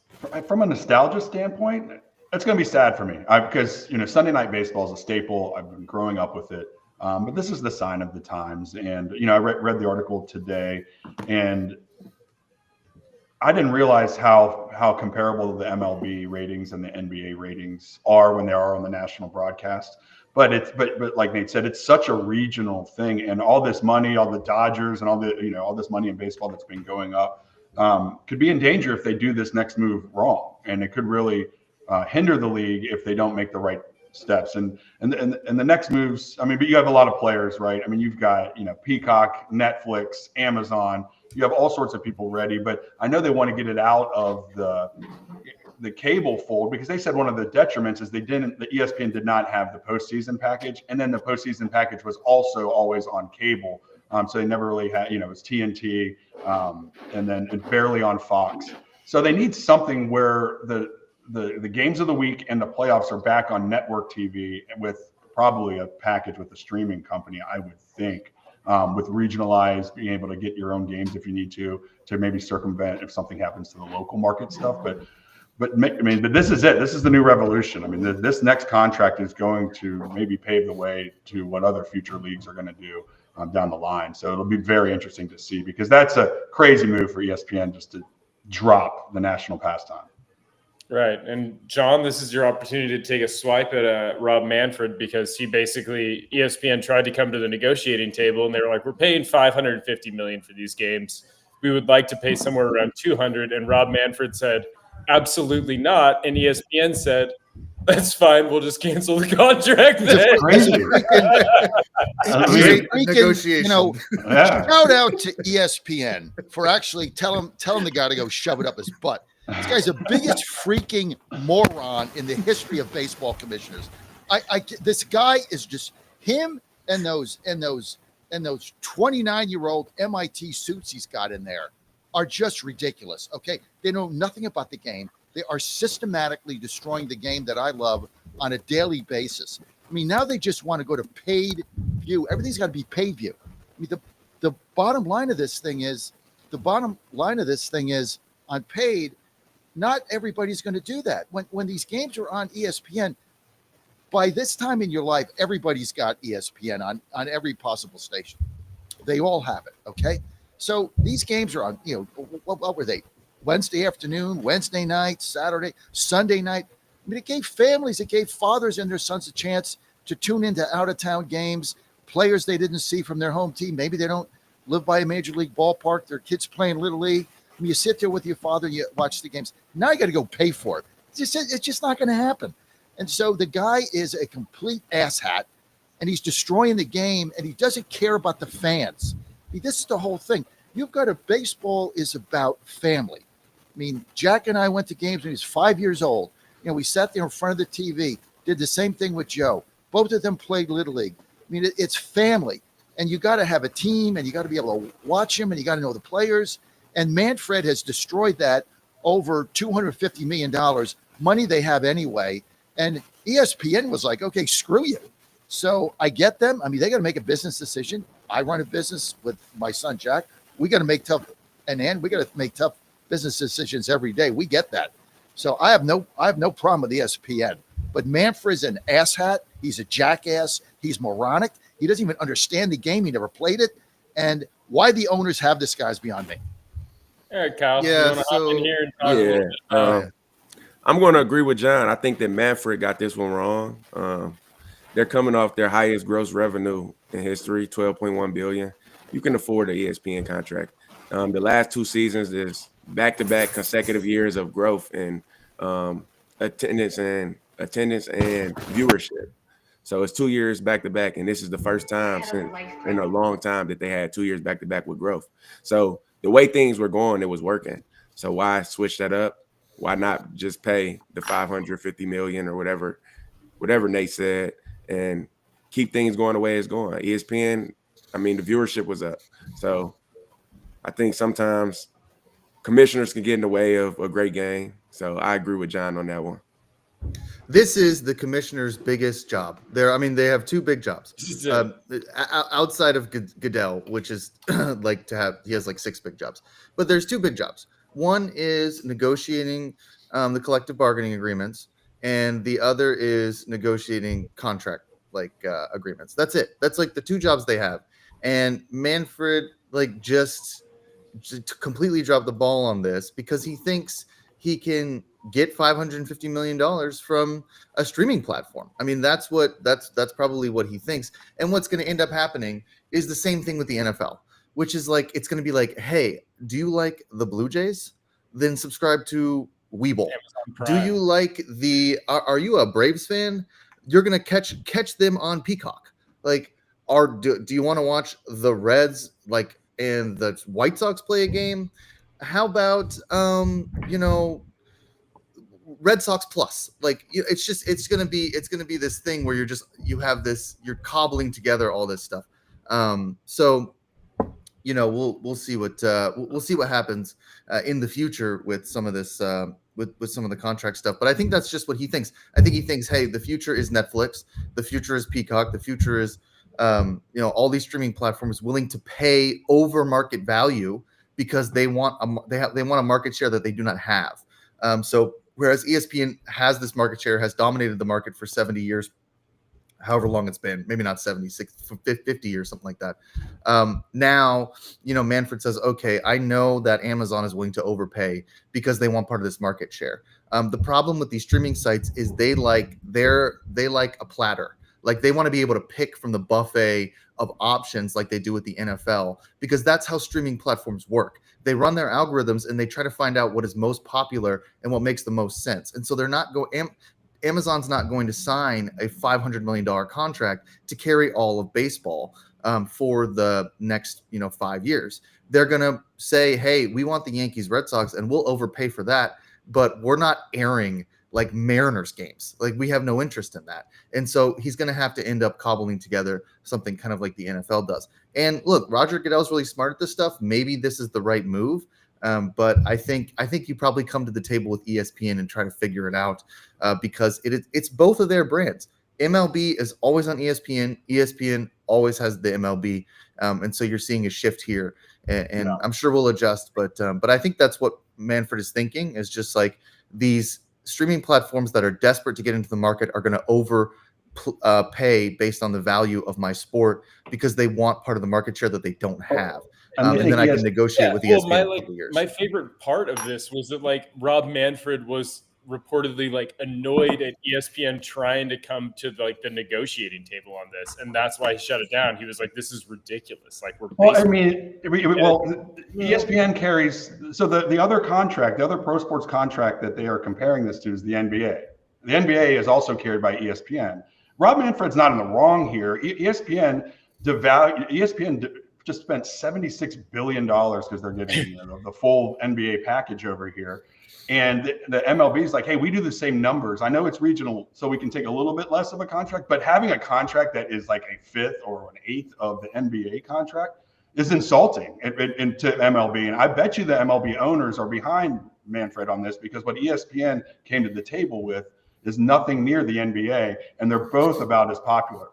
From a nostalgia standpoint, it's going to be sad for me because Sunday Night Baseball is a staple. I've been growing up with it, but this is the sign of the times. And I read the article today, and I didn't realize how comparable the MLB ratings and the NBA ratings are when they are on the national broadcast. But like Nate said, it's such a regional thing, and all this money, all the Dodgers, and all this money in baseball that's been going up could be in danger if they do this next move wrong, and it could really hinder the league if they don't make the right steps. And the next moves, but you have a lot of players, right? You've got Peacock, Netflix, Amazon. You have all sorts of people ready, but I know they want to get it out of the cable fold because they said one of the detriments is the ESPN did not have the postseason package, and then the postseason package was also always on cable. So they never really had, it was TNT, and then barely on Fox. So they need something where the games of the week and the playoffs are back on network TV with probably a package with a streaming company, I would think, with regionalized, being able to get your own games if you need to maybe circumvent if something happens to the local market stuff. But this is it. This is the new revolution. This next contract is going to maybe pave the way to what other future leagues are going to do down the line. So it'll be very interesting to see, because that's a crazy move for ESPN just to drop the national pastime. Right. And John, this is your opportunity to take a swipe at Rob Manfred, because ESPN tried to come to the negotiating table and they were like, we're paying $550 million for these games. We would like to pay somewhere around 200. And Rob Manfred said, absolutely not. And ESPN said, that's fine. We'll just cancel the contract then. Negotiation. Shout out to ESPN for actually telling the guy to go shove it up his butt. This guy's the biggest freaking moron in the history of baseball commissioners. This guy is just him and those 29-year-old MIT suits he's got in there are just ridiculous. Okay, they know nothing about the game. They are systematically destroying the game that I love on a daily basis. Now they just want to go to paid view. Everything's got to be paid view. The bottom line of this thing is on paid. Not everybody's going to do that. When these games are on ESPN, by this time in your life, everybody's got ESPN on every possible station. They all have it, okay? So these games are on, what were they? Wednesday afternoon, Wednesday night, Saturday, Sunday night. It gave families, it gave fathers and their sons a chance to tune into out-of-town games, players they didn't see from their home team. Maybe they don't live by a major league ballpark. Their kids playing Little League. You sit there with your father, you watch the games. Now you got to go pay for it. It's just not going to happen. And so the guy is a complete asshat, and he's destroying the game, and he doesn't care about the fans. This is the whole thing. Baseball is about family. Jack and I went to games when he was 5 years old. We sat there in front of the TV, did the same thing with Joe. Both of them played Little League. It's family, and you got to have a team, and you got to be able to watch them, and you got to know the players. And Manfred has destroyed that over $250 million, money they have anyway. And ESPN was like, okay, screw you. So I get them. They got to make a business decision. I run a business with my son, Jack. We got to make tough business decisions every day. We get that. So I have no problem with ESPN. But Manfred's an asshat. He's a jackass. He's moronic. He doesn't even understand the game. He never played it. And why the owners have this guy's beyond me. All right, Kyle. Yeah, You want to hop in so- here and talk a Yeah, little bit about yeah. I'm going to agree with John. I think that Manfred got this one wrong. They're coming off their highest gross revenue in history, 12.1 billion. You can afford an ESPN contract. The last 2 seasons is back-to-back consecutive years of growth in attendance and viewership. So it's 2 years back-to-back, and this is the first time since in a long time that they had 2 years back-to-back with growth. So the way things were going, it was working. So why switch that up? Why not just pay the 550 million or whatever Nate said, and keep things going the way it's going? ESPN, I mean, the viewership was up. So I think sometimes commissioners can get in the way of a great game. So I agree with John on that one. This is the commissioner's biggest job. I mean, they have two big jobs. Outside of Goodell, which is like he has like 6 big jobs. But there's 2 big jobs. One is negotiating the collective bargaining agreements, and the other is negotiating contract agreements. That's it. That's like the 2 jobs they have. And Manfred just completely dropped the ball on this because he thinks he can get $550 million from a streaming platform. I mean, that's probably what he thinks. And what's going to end up happening is the same thing with the NFL, which is like, it's going to be like, hey, do you like the Blue Jays? Then subscribe to Weeble. Do you like are you a Braves fan? You're going to catch them on Peacock. Like, do you want to watch the Reds and the White Sox play a game? How about Red Sox Plus? It's gonna be this thing where you're cobbling together all this stuff. So we'll see what happens in the future with some of this with some of the contract stuff. But I think that's just what he thinks. I think he thinks, hey, the future is Netflix, the future is Peacock, the future is all these streaming platforms willing to pay over market value because they want a market share that they do not have. So whereas ESPN has this market share, has dominated the market for 70 years, however long it's been, maybe not 76, 50 years, something like that. Now, Manfred says, okay, I know that Amazon is willing to overpay because they want part of this market share. The problem with these streaming sites is they like a platter. Like, they want to be able to pick from the buffet of options like they do with the NFL, because that's how streaming platforms work. They run their algorithms and they try to find out what is most popular and what makes the most sense. And so Amazon's not going to sign a $500 million contract to carry all of baseball for the next 5 years. They're going to say, hey, we want the Yankees, Red Sox, and we'll overpay for that, but we're not airing like Mariners games. Like, we have no interest in that. And so he's going to have to end up cobbling together something kind of like the NFL does. And look, Roger Goodell's really smart at this stuff. Maybe this is the right move. But I think you probably come to the table with ESPN and try to figure it out because it's both of their brands. MLB is always on ESPN. ESPN always has the MLB. And so you're seeing a shift here, and I'm sure we'll adjust. But I think that's what Manfred is thinking, is just like these streaming platforms that are desperate to get into the market are going to pay based on the value of my sport because they want part of the market share that they don't have. And then I can negotiate with ESPN in a couple years. My favorite part of this was that Rob Manfred was reportedly annoyed at ESPN trying to come to the negotiating table on this, and that's why he shut it down. He was like, "This is ridiculous." ESPN carries the other contract, the other pro sports contract that they are comparing this to is the NBA. The NBA is also carried by ESPN. Rob Manfred's not in the wrong here. ESPN just spent $76 billion because they're getting the full NBA package over here. And the MLB is like, hey, we do the same numbers. I know it's regional, so we can take a little bit less of a contract, but having a contract that is like a fifth or an eighth of the NBA contract is insulting to MLB. And I bet you the MLB owners are behind Manfred on this, because what ESPN came to the table with is nothing near the NBA, and they're both about as popular.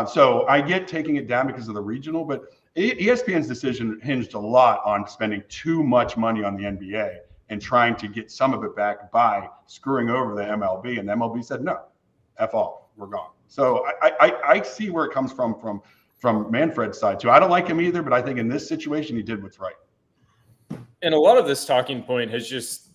So I get taking it down because of the regional, but ESPN's decision hinged a lot on spending too much money on the NBA and trying to get some of it back by screwing over the MLB. And the MLB said, no, F off, we're gone. So I see where it comes from Manfred's side too. I don't like him either, but I think in this situation, he did what's right. And a lot of this talking point has just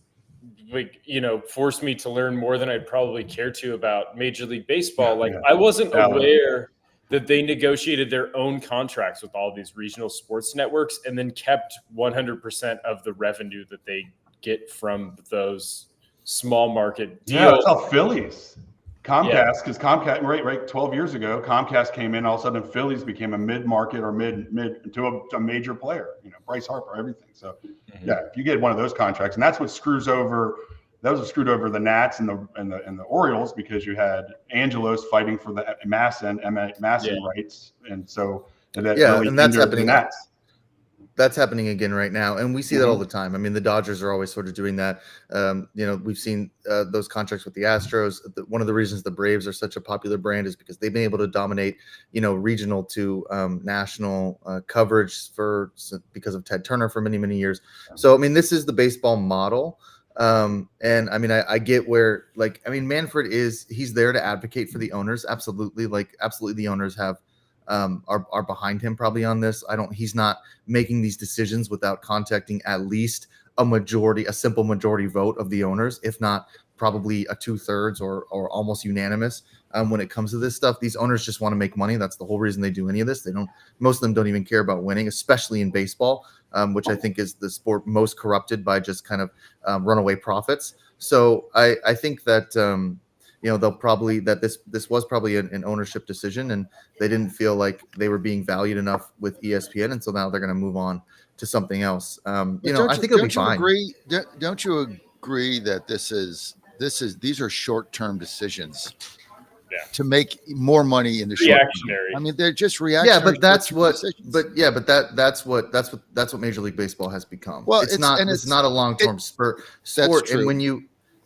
forced me to learn more than I'd probably care to about Major League Baseball. Like, Yeah. I wasn't Yeah. aware that they negotiated their own contracts with all these regional sports networks and then kept 100% of the revenue that they get from those small market Yeah, deals. that's how Phillies. Comcast, because Comcast, right, 12 years ago, Comcast came in, all of a sudden Phillies became a mid-market or mid to a major player, Bryce Harper, everything. So yeah, if you get one of those contracts, and that's what screwed over the Nats and the Orioles, because you had Angelos fighting for the Masson rights, and so that really and that's hindered happening. the Nats. That's happening again right now, and we see that all the time. I mean, the Dodgers are always sort of doing that. We've seen those contracts with the Astros. One of the reasons the Braves are such a popular brand is because they've been able to dominate, regional to national coverage because of Ted Turner for many, many years. So, I mean, this is the baseball model. And I mean, I get where, Manfred he's there to advocate for the owners. Absolutely. Absolutely. The owners are behind him probably on this. He's not making these decisions without contacting at least a simple majority vote of the owners, if not probably a 2/3 or almost unanimous. When it comes to this stuff, these owners just want to make money. That's the whole reason they do any of this. Most of them don't even care about winning, especially in baseball, which I think is the sport most corrupted by just kind of runaway profits. So I think that, they'll probably this was probably an ownership decision, and they didn't feel like they were being valued enough with ESPN, and so now they're going to move on to something else. I think it'll be fine. Don't you agree that these are short-term decisions to make more money in the short term? I mean, they're just reactionary. Yeah, but that's what. Decisions. That's what Major League Baseball has become. Well, it's not a long-term sport. True.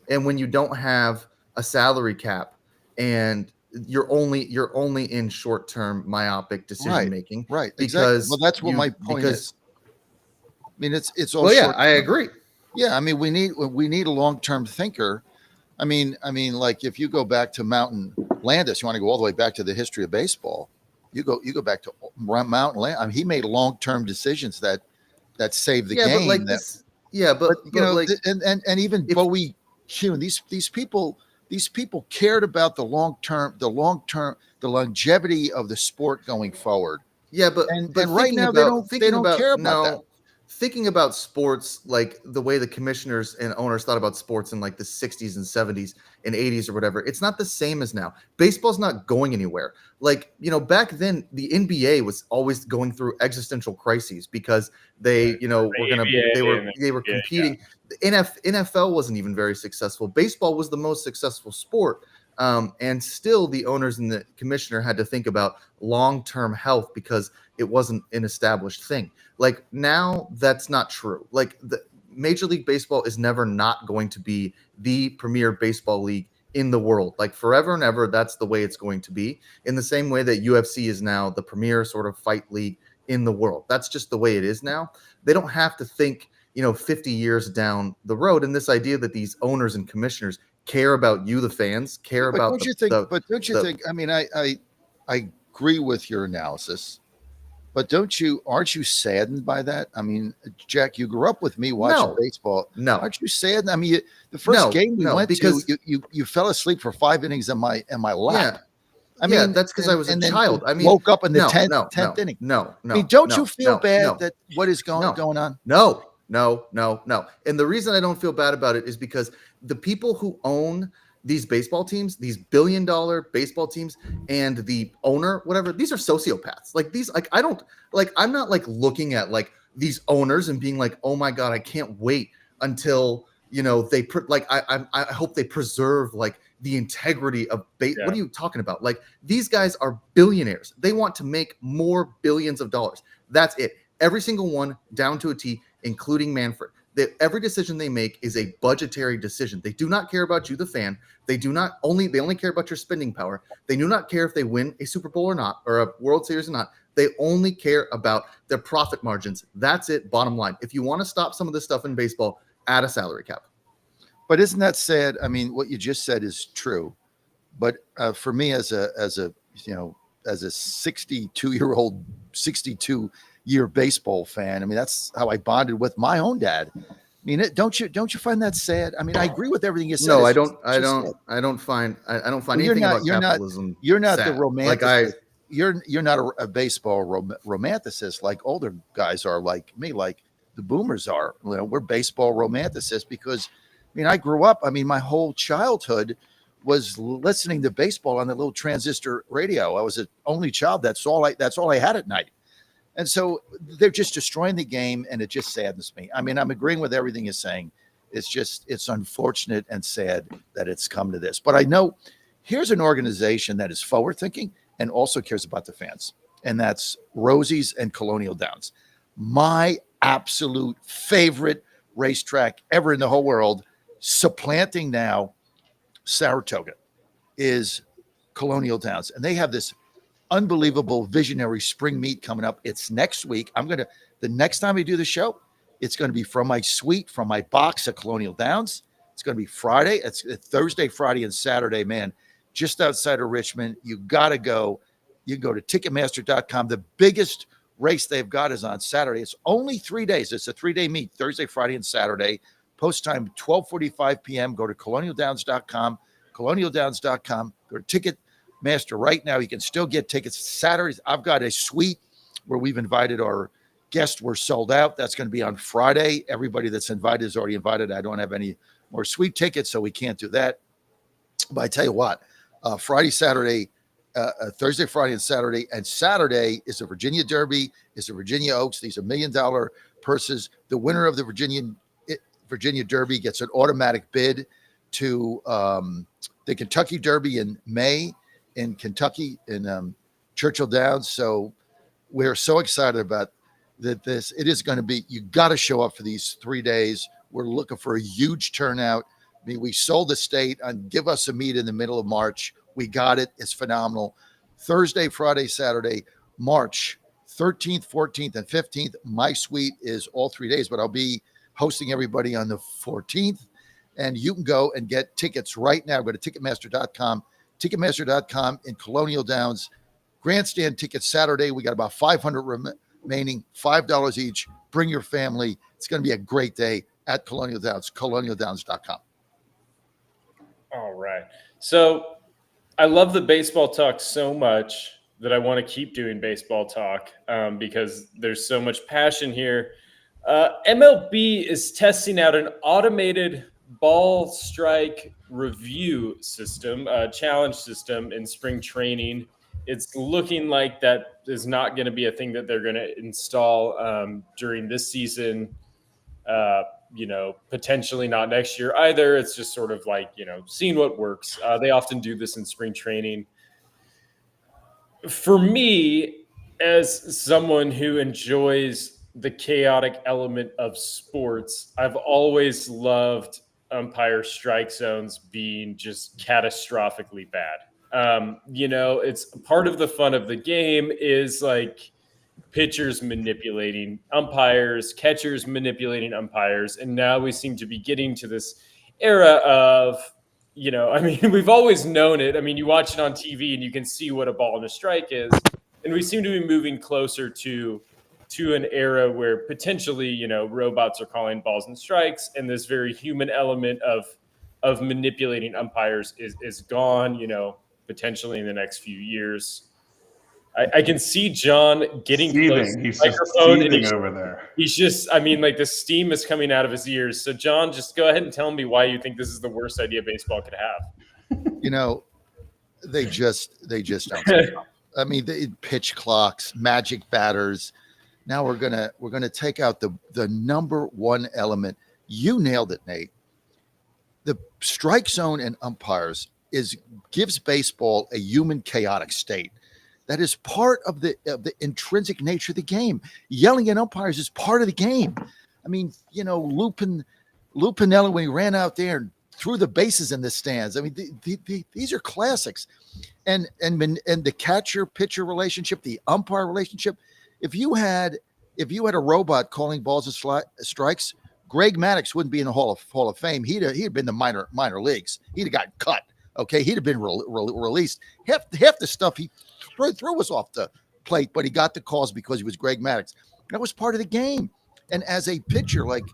And when you don't have a salary cap, and you're only in short-term myopic decision making, right? Because exactly. Well, that's what my point is. I mean, it's all. Well, yeah, short-term. I agree. Yeah, I mean, we need a long-term thinker. I mean, like if you go back to Mountain Landis, you want to go all the way back to the history of baseball. You go back to Mountain Landis. I mean, he made long-term decisions that saved the game. But this, but and even Bowie Kuhn, these people cared about the longevity of the sport going forward. Yeah, but right now they don't care about that. Thinking about sports, like the way the commissioners and owners thought about sports in like the 60s and 70s and 80s or whatever, it's not the same as now. Baseball's not going anywhere. Back then the NBA was always going through existential crises because they were competing. The NFL wasn't even very successful. Baseball was the most successful sport. And still the owners and the commissioner had to think about long-term health because it wasn't an established thing. Now that's not true. The Major League Baseball is never not going to be the premier baseball league in the world. Forever and ever, that's the way it's going to be, in the same way that UFC is now the premier sort of fight league in the world. That's just the way it is now. They don't have to think, 50 years down the road. And this idea that these owners and commissioners care about you, the fans, care about. Don't you think? I mean, I agree with your analysis, but aren't you saddened by that? I mean, Jack, you grew up with me watching baseball. No, aren't you saddened? I mean, the first game we went to, you fell asleep for 5 innings in my lap. Yeah. I mean, that's because I was a child. I mean, woke up in the 10th inning. No. I mean, don't you feel bad that what is going on? No. And the reason I don't feel bad about it is because the people who own these baseball teams, these billion-dollar baseball teams, and the owner, whatever, these are sociopaths. I'm not looking at these owners and being like, oh my God, I can't wait until I hope they preserve the integrity of What are you talking about? These guys are billionaires. They want to make more billions of dollars. That's it. Every single one down to a T, including Manfred. Every decision they make is a budgetary decision. They do not care about you, the fan. They only care about your spending power. They do not care if they win a Super Bowl or not, or a World Series or not. They only care about their profit margins. That's it. Bottom line. If you want to stop some of this stuff in baseball, add a salary cap. But isn't that sad? I mean, what you just said is true. But for me, as a 62 year baseball fan. I mean, that's how I bonded with my own dad. I mean, don't you find that sad? I mean, I agree with everything you said. No, It's I just don't. sad. I don't find. I don't find Well, anything about capitalism. You're not the sad. romanticist. You're not a baseball romanticist like older guys are, like me, like the boomers are. You know, we're baseball romanticists because, I mean, I grew up. I mean, my whole childhood was listening to baseball on the little transistor radio. I was the only child. That's all I had at night. And so they're just destroying the game, and it just saddens me. I mean, I'm agreeing with everything you're saying. It's unfortunate and sad that it's come to this. But I know here's an organization that is forward thinking and also cares about the fans, and that's Rosie's and Colonial Downs. My absolute favorite racetrack ever in the whole world, supplanting now Saratoga, is Colonial Downs. And they have this unbelievable visionary spring meet coming up. It's next week. The next time we do the show, it's going to be from my suite, from my box at Colonial Downs. It's going to be Friday. It's Thursday, Friday, and Saturday, man, just outside of Richmond. You got to go. You can go to Ticketmaster.com. The biggest race they've got is on Saturday. It's only 3 days. It's a 3-day meet, Thursday, Friday, and Saturday. Post time, 12:45 p.m. Go to colonialdowns.com, colonialdowns.com. Go to Ticketmaster right now. You can still get tickets Saturdays. I've got a suite where we've invited our guests. We're sold out. That's going to be on Friday. Everybody that's invited is already invited. I don't have any more suite tickets, so we can't do that. But I tell you what, Friday, Saturday, Thursday, Friday, and Saturday is the Virginia Derby, is the Virginia Oaks. These are $1 million purses. The winner of the Virginia Derby gets an automatic bid to the Kentucky Derby in May in Kentucky in Churchill Downs. So we're so excited about that. It is going to be, you got to show up for these 3 days. We're looking for a huge turnout. I mean, we sold the state on Give Us a Meet in the middle of March. We got it. It's phenomenal. Thursday, Friday, Saturday, March 13th, 14th, and 15th. My suite is all 3 days, but I'll be hosting everybody on the 14th. And you can go and get tickets right now. Go to Ticketmaster.com, Ticketmaster.com in Colonial Downs. Grandstand tickets Saturday. We got about 500 remaining, $5 each. Bring your family. It's going to be a great day at Colonial Downs, colonialdowns.com. All right. So I love the baseball talk so much that I want to keep doing baseball talk because there's so much passion here. MLB is testing out an automated ball strike review system, challenge system in spring training. It's looking like that is not going to be a thing that they're going to install during this season. Potentially not next year either. It's just sort of like, seeing what works. They often do this in spring training. For me, as someone who enjoys the chaotic element of sports, I've always loved umpire strike zones being just catastrophically bad. It's part of the fun of the game is like pitchers manipulating umpires, catchers manipulating umpires. And now we seem to be getting to this era of, we've always known it. I mean, you watch it on TV and you can see what a ball and a strike is. And we seem to be moving closer to an era where potentially, robots are calling balls and strikes. And this very human element of manipulating umpires is gone, potentially in the next few years. I can see John getting close to the microphone, and he's over there. He's just, the steam is coming out of his ears. So, John, just go ahead and tell me why you think this is the worst idea baseball could have. They just don't stop. I mean, the pitch clocks, magic batters. Now we're gonna take out the number one element. You nailed it, Nate. The strike zone and umpires gives baseball a human chaotic state. That is part of the intrinsic nature of the game. Yelling at umpires is part of the game. I mean, Lou Piniella, when he ran out there and threw the bases in the stands. I mean, these are classics. And the catcher-pitcher relationship, the umpire relationship. If you had a robot calling balls and strikes, Greg Maddux wouldn't be in the Hall of Fame. He'd have been the minor leagues. He'd have gotten cut. Okay, he'd have been released. Half the stuff he threw was off the plate, but he got the calls because he was Greg Maddux. That was part of the game. And as a pitcher, like,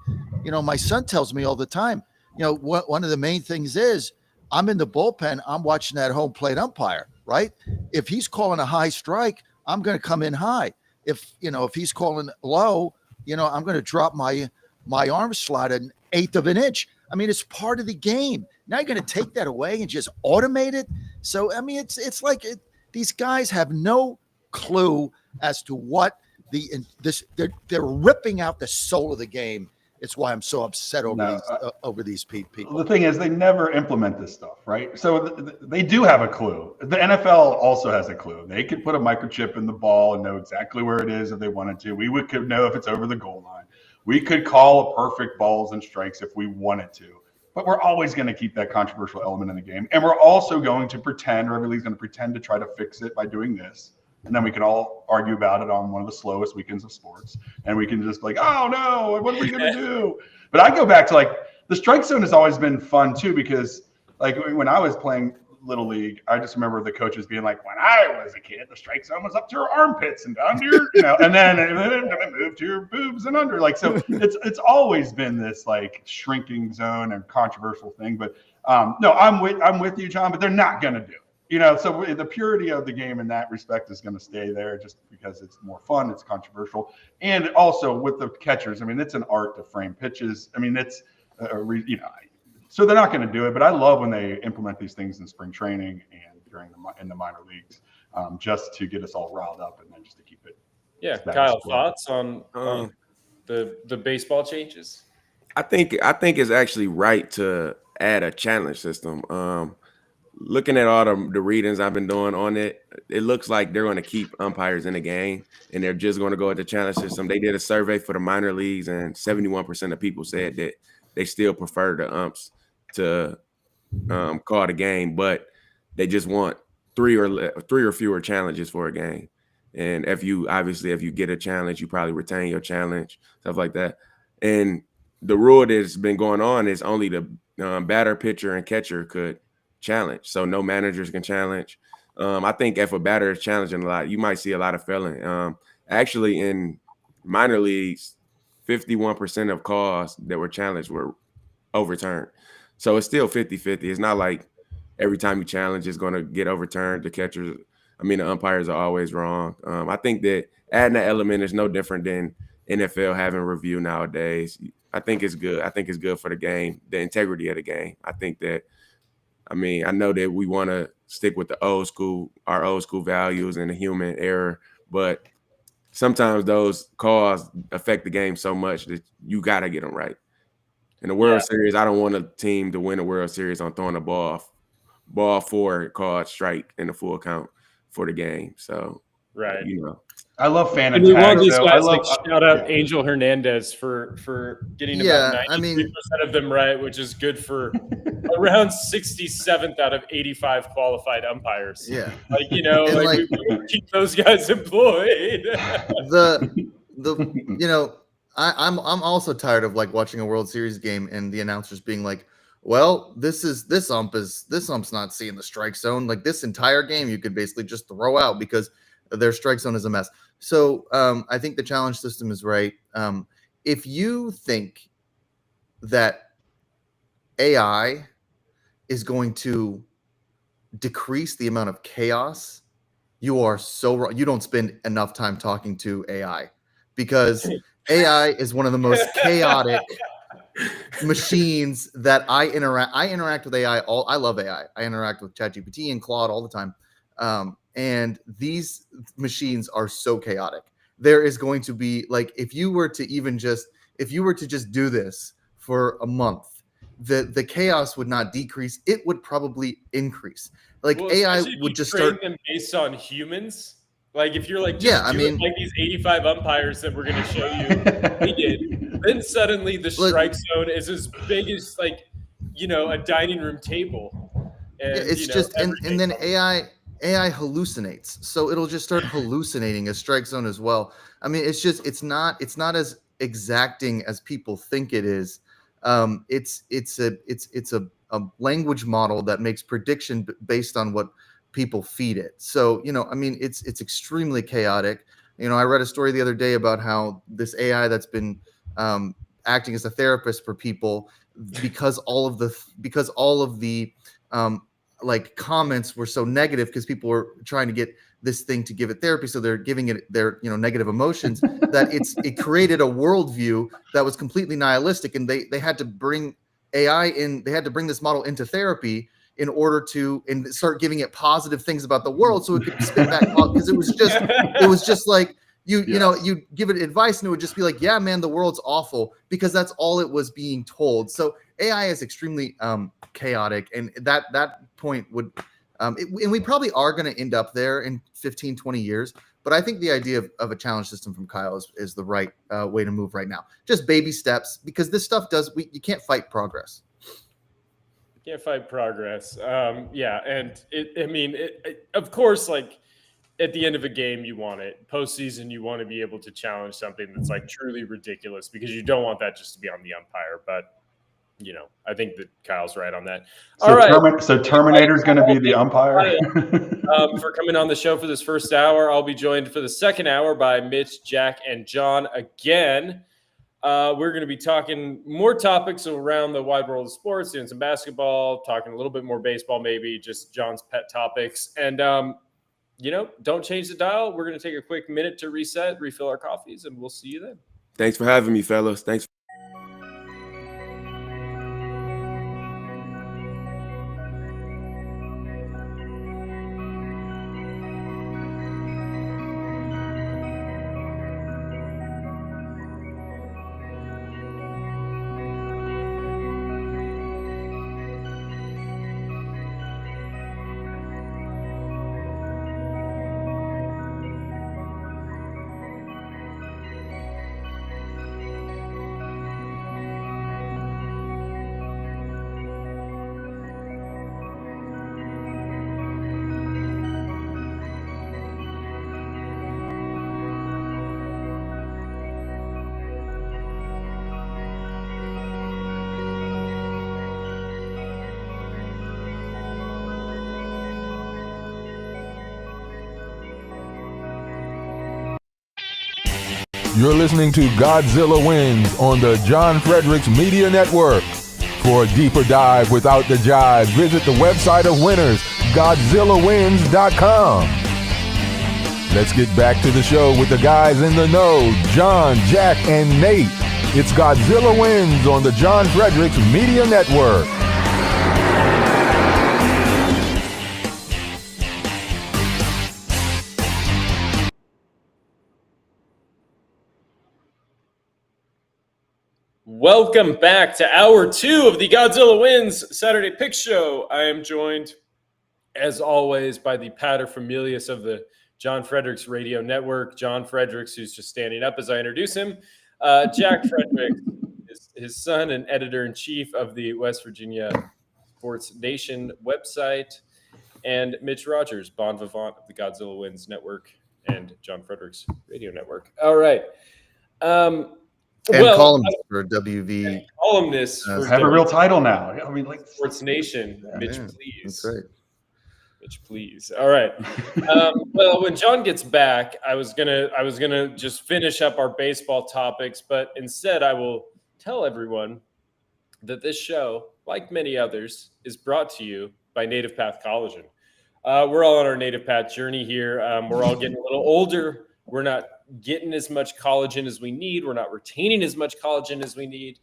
my son tells me all the time, one of the main things is I'm in the bullpen, I'm watching that home plate umpire, right? If he's calling a high strike, I'm going to come in high. If he's calling low, I'm going to drop my arm slot an eighth of an inch. I mean, it's part of the game. Now you're going to take that away and just automate it. So, I mean, it's like these guys have no clue as to what they're ripping out the soul of the game. It's why I'm so upset over these people. The thing is, they never implement this stuff, right? So they do have a clue. The NFL also has a clue. They could put a microchip in the ball and know exactly where it is if they wanted to. We could know if it's over the goal line. We could call a perfect balls and strikes if we wanted to. But we're always going to keep that controversial element in the game. And we're also going to pretend, or everybody's going to pretend to try to fix it by doing this. And then we can all argue about it on one of the slowest weekends of sports. And we can just be like, oh no, what are we going to do? But I go back to like the strike zone has always been fun too, because like when I was playing Little League, I just remember the coaches being like, when I was a kid, the strike zone was up to your armpits and down to your, and then it moved to your boobs and under. Like, so it's always been this like shrinking zone and controversial thing. But no, I'm with you, John, but they're not going to do it. So the purity of the game in that respect is going to stay there just because it's more fun, it's controversial. And also with the catchers, I mean, it's an art to frame pitches. I mean, it's, so they're not going to do it. But I love when they implement these things in spring training and in the minor leagues, just to get us all riled up and then just to keep it. Yeah, Kyle, thoughts on the baseball changes? I think it's actually right to add a challenge system. Looking at all the readings I've been doing on it, it looks like they're going to keep umpires in the game, and they're just going to go with the challenge system. They did a survey for the minor leagues, and 71% of people said that they still prefer the umps to call the game, but they just want three or fewer challenges for a game. And if you get a challenge, you probably retain your challenge, stuff like that. And the rule that's been going on is only the batter, pitcher, and catcher could challenge. So no managers can challenge. I think if a batter is challenging a lot, you might see a lot of failing. Actually, in minor leagues, 51% of calls that were challenged were overturned. So it's still 50-50. It's not like every time you challenge it's going to get overturned. The umpires are always wrong. I think that adding that element is no different than NFL having review nowadays. I think it's good. I think it's good for the game, the integrity of the game. I know that we want to stick with our old school values and the human error, but sometimes those calls affect the game so much that you got to get them right. In the World Series, I don't want a team to win a World Series on throwing a ball four called strike in the full count for the game. So, right. I love fan and attacks. These guys, shout out Angel Hernandez for getting about 93% of them right, which is good for around 67th out of 85 qualified umpires. Yeah, we keep those guys employed. I'm also tired of like watching a World Series game and the announcers being like, well, this ump's not seeing the strike zone. Like this entire game, you could basically just throw out because their strike zone is a mess. So I think the challenge system is right. If you think that AI is going to decrease the amount of chaos, you are so wrong. You don't spend enough time talking to AI, because AI is one of the most chaotic machines that I interact with AI. I love AI. I interact with ChatGPT and Claude all the time. And these machines are so chaotic. There is going to be like, if you were to just do this for a month, the chaos would not decrease. It would probably increase. Like AI would just start them based on humans. Like if you're like, like these 85 umpires that we're going to show you, then suddenly the strike zone is as big as a dining room table. And, it's just, and then AI hallucinates. So it'll just start hallucinating a strike zone as well. I mean, it's not as exacting as people think it is. It's a language model that makes prediction based on what people feed it. So, it's extremely chaotic. I read a story the other day about how this AI that's been acting as a therapist for people because all of the like comments were so negative because people were trying to get this thing to give it therapy, so they're giving it their negative emotions, that it created a worldview that was completely nihilistic, and they had to bring AI in. They had to bring this model into therapy in order to start giving it positive things about the world, so it could spit back, because it was just like you give it advice and it would just be like, yeah, man, the world's awful, because that's all it was being told. So AI is extremely chaotic, and that point would and we probably are going to end up there in 15, 20 years. But I think the idea of a challenge system from Kyle is the right way to move right now. Just baby steps, because this stuff you can't fight progress. You can't fight progress. Yeah. And of course, like at the end of a game, you want it. Postseason, you want to be able to challenge something that's like truly ridiculous, because you don't want that just to be on the umpire. But I think that Kyle's right on that. All right. So Terminator's going to be the umpire. For coming on the show for this first hour. I'll be joined for the second hour by Mitch, Jack, and John again. We're going to be talking more topics around the wide world of sports, doing some basketball, talking a little bit more baseball, maybe just John's pet topics. And, don't change the dial. We're going to take a quick minute to reset, refill our coffees, and we'll see you then. Thanks for having me, fellas. Thanks. You're listening to Godzilla Wins on the John Fredericks Media Network. For a deeper dive without the jive, visit the website of winners, GodzillaWins.com. Let's get back to the show with the guys in the know, John, Jack, and Nate. It's Godzilla Wins on the John Fredericks Media Network. Welcome back to hour 2 of the Godzilla Wins Saturday Pick Show. I am joined, as always, by the paterfamilias of the John Fredericks Radio Network. John Fredericks, who's just standing up as I introduce him. Jack Fredericks, his son and editor-in-chief of the West Virginia Sports Nation website. And Mitch Rogers, bon vivant of the Godzilla Wins Network and John Fredericks Radio Network. All right. Columnist for WV. Columnist for have a real title now. I mean, like Sports Nation. Yeah, Mitch, man, please. That's right. Mitch, please. All right. Well, when John gets back, I was gonna just finish up our baseball topics, but instead I will tell everyone that this show, like many others, is brought to you by Native Path Collagen. We're all on our Native Path journey here. We're all getting a little older. We're not getting as much collagen as we need. We're not retaining as much collagen as we need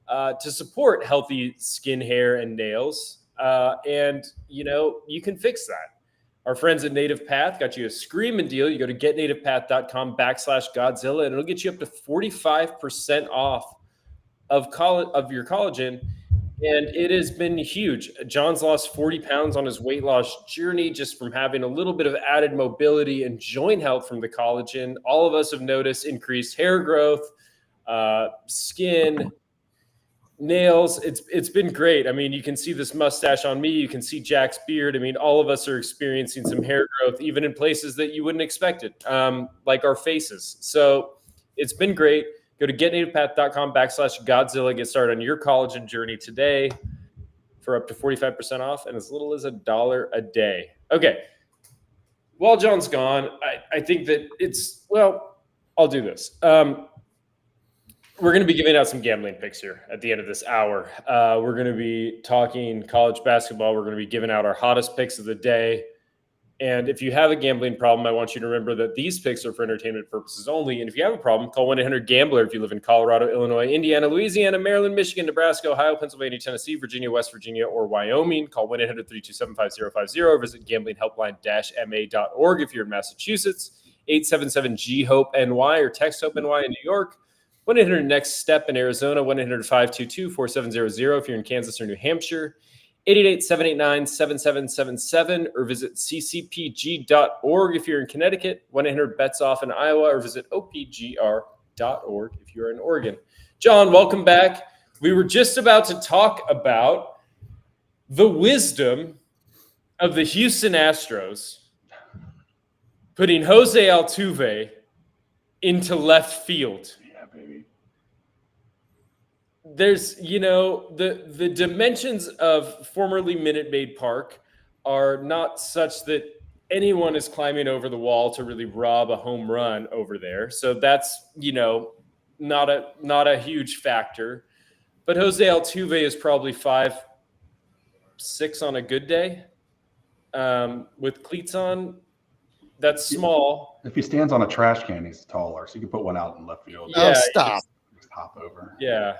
to support healthy skin, hair, and nails. And you can fix that. Our friends at Native Path got you a screaming deal. You go to getnativepath.com/Godzilla, and it'll get you up to 45% off of your collagen. And it has been huge. John's lost 40 pounds on his weight loss journey just from having a little bit of added mobility and joint health from the collagen. All of us have noticed increased hair growth, skin, nails. It's been great. I mean, you can see this mustache on me. You can see Jack's beard. I mean, all of us are experiencing some hair growth, even in places that you wouldn't expect it, like our faces. So it's been great. Go to getnativepath.com/Godzilla. Get started on your collagen journey today for up to 45% off and as little as $1 a day. Okay. while John's gone, I think that I'll do this. We're going to be giving out some gambling picks here at the end of this hour. We're going to be talking college basketball. We're going to be giving out our hottest picks of the day. And if you have a gambling problem, I want you to remember that these picks are for entertainment purposes only. And if you have a problem, call 1-800-GAMBLER if you live in Colorado, Illinois, Indiana, Louisiana, Maryland, Michigan, Nebraska, Ohio, Pennsylvania, Tennessee, Virginia, West Virginia, or Wyoming. Call 1-800-327-5050 or visit gamblinghelpline-ma.org if you're in Massachusetts, 877-GHOPE-NY or text HOPE-NY in New York, 1-800-NEXT-STEP in Arizona, 1-800-522-4700 if you're in Kansas or New Hampshire, 888-789-7777 or visit ccpg.org if you're in Connecticut, 1-800-BETS-OFF in Iowa or visit opgr.org if you're in Oregon. John, welcome back. We were just about to talk about the wisdom of the Houston Astros putting Jose Altuve into left field. Yeah, baby. There's, the dimensions of formerly Minute Maid Park are not such that anyone is climbing over the wall to really rob a home run over there. So that's, not a huge factor. But Jose Altuve is probably 5'6" on a good day with cleats on. That's small. If he stands on a trash can, he's taller, so you can put one out in left field. Yeah, stop. Just hop over. Yeah.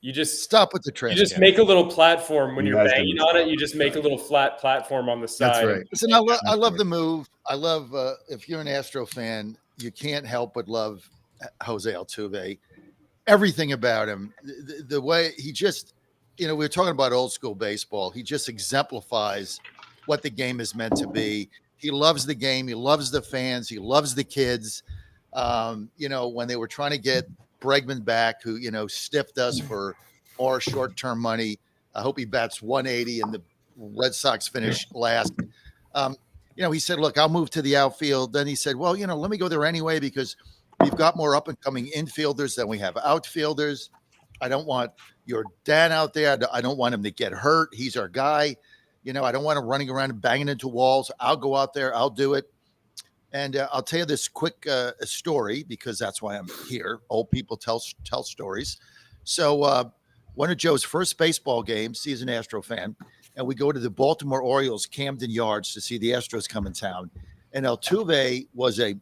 You just Stop with the trash. You just can. make a little platform when You you're guys banging didn't on it. stop. You just make a little flat platform on the side. That's right. Listen, I love the move. I love if you're an Astro fan, you can't help but love Jose Altuve. Everything about him, the way he just, we were talking about old school baseball. He just exemplifies what the game is meant to be. He loves the game. He loves the fans. He loves the kids. When they were trying to get Bregman back, who, stiffed us for more short-term money. I hope he bats 180 and the Red Sox finish last. He said, look, I'll move to the outfield. Then he said, well, let me go there anyway because we've got more up-and-coming infielders than we have outfielders. I don't want your dad out there. I don't want him to get hurt. He's our guy. I don't want him running around and banging into walls. I'll go out there. I'll do it. And I'll tell you this quick story because that's why I'm here. Old people tell stories. So one of Joe's first baseball games, he's an Astro fan, and we go to the Baltimore Orioles Camden Yards to see the Astros come in town. And Altuve was a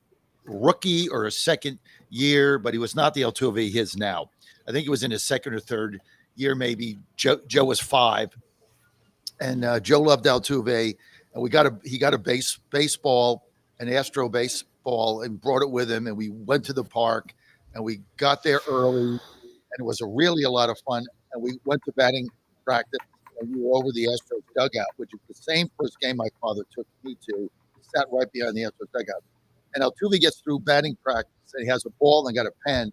rookie or a second year, but he was not the Altuve he is now. I think he was in his second or third year, maybe. Joe was 5. And Joe loved Altuve. And he got a baseball, an Astro baseball, and brought it with him. And we went to the park and we got there early. And it was really a lot of fun. And we went to batting practice. And we were over the Astros dugout, which is the same first game my father took me to. He sat right behind the Astros dugout. And Altuve gets through batting practice and he has a ball and got a pen.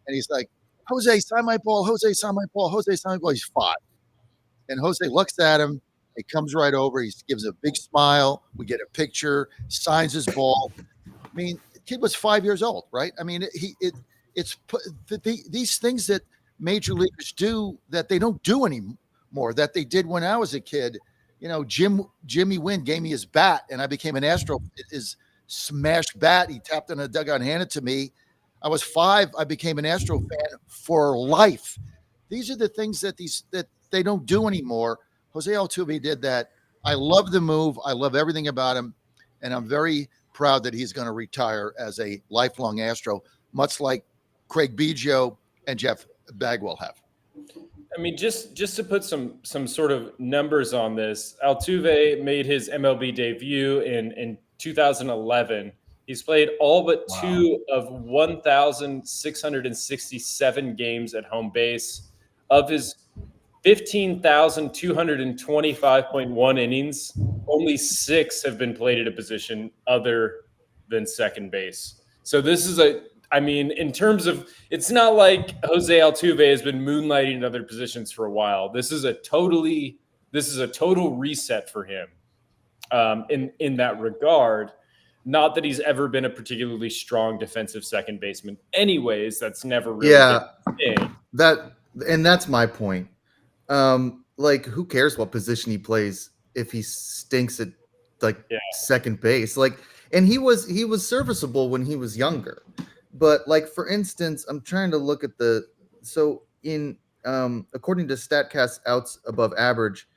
And he's like, Jose, sign my ball. Jose, sign my ball. Jose, sign my ball. He's 5. And Jose looks at him. He comes right over. He gives a big smile. We get a picture, signs his ball. I mean, the kid was 5 years old, right? I mean, these things that major leaguers do that they don't do anymore, that they did when I was a kid. Jimmy Wynn gave me his bat, and I became an Astro. His smashed bat, he tapped on a dugout and handed it to me. I was 5. I became an Astro fan for life. These are the things that they don't do anymore. Jose Altuve did that. I love the move. I love everything about him. And I'm very proud that he's going to retire as a lifelong Astro, much like Craig Biggio and Jeff Bagwell have. I mean, just to put some sort of numbers on this, Altuve made his MLB debut in 2011. He's played all but 2 of 1,667 games at home base. Of his 15,225.1 innings, only 6 have been played at a position other than second base. So this is in terms of, it's not like Jose Altuve has been moonlighting in other positions for a while. This is a total reset for him in that regard. Not that he's ever been a particularly strong defensive second baseman. Anyways, that's never really been a thing. That's my point. Who cares what position he plays if he stinks at second base? Like, and he was serviceable when he was younger. But like for instance, I'm trying to look at so in according to Statcast outs above average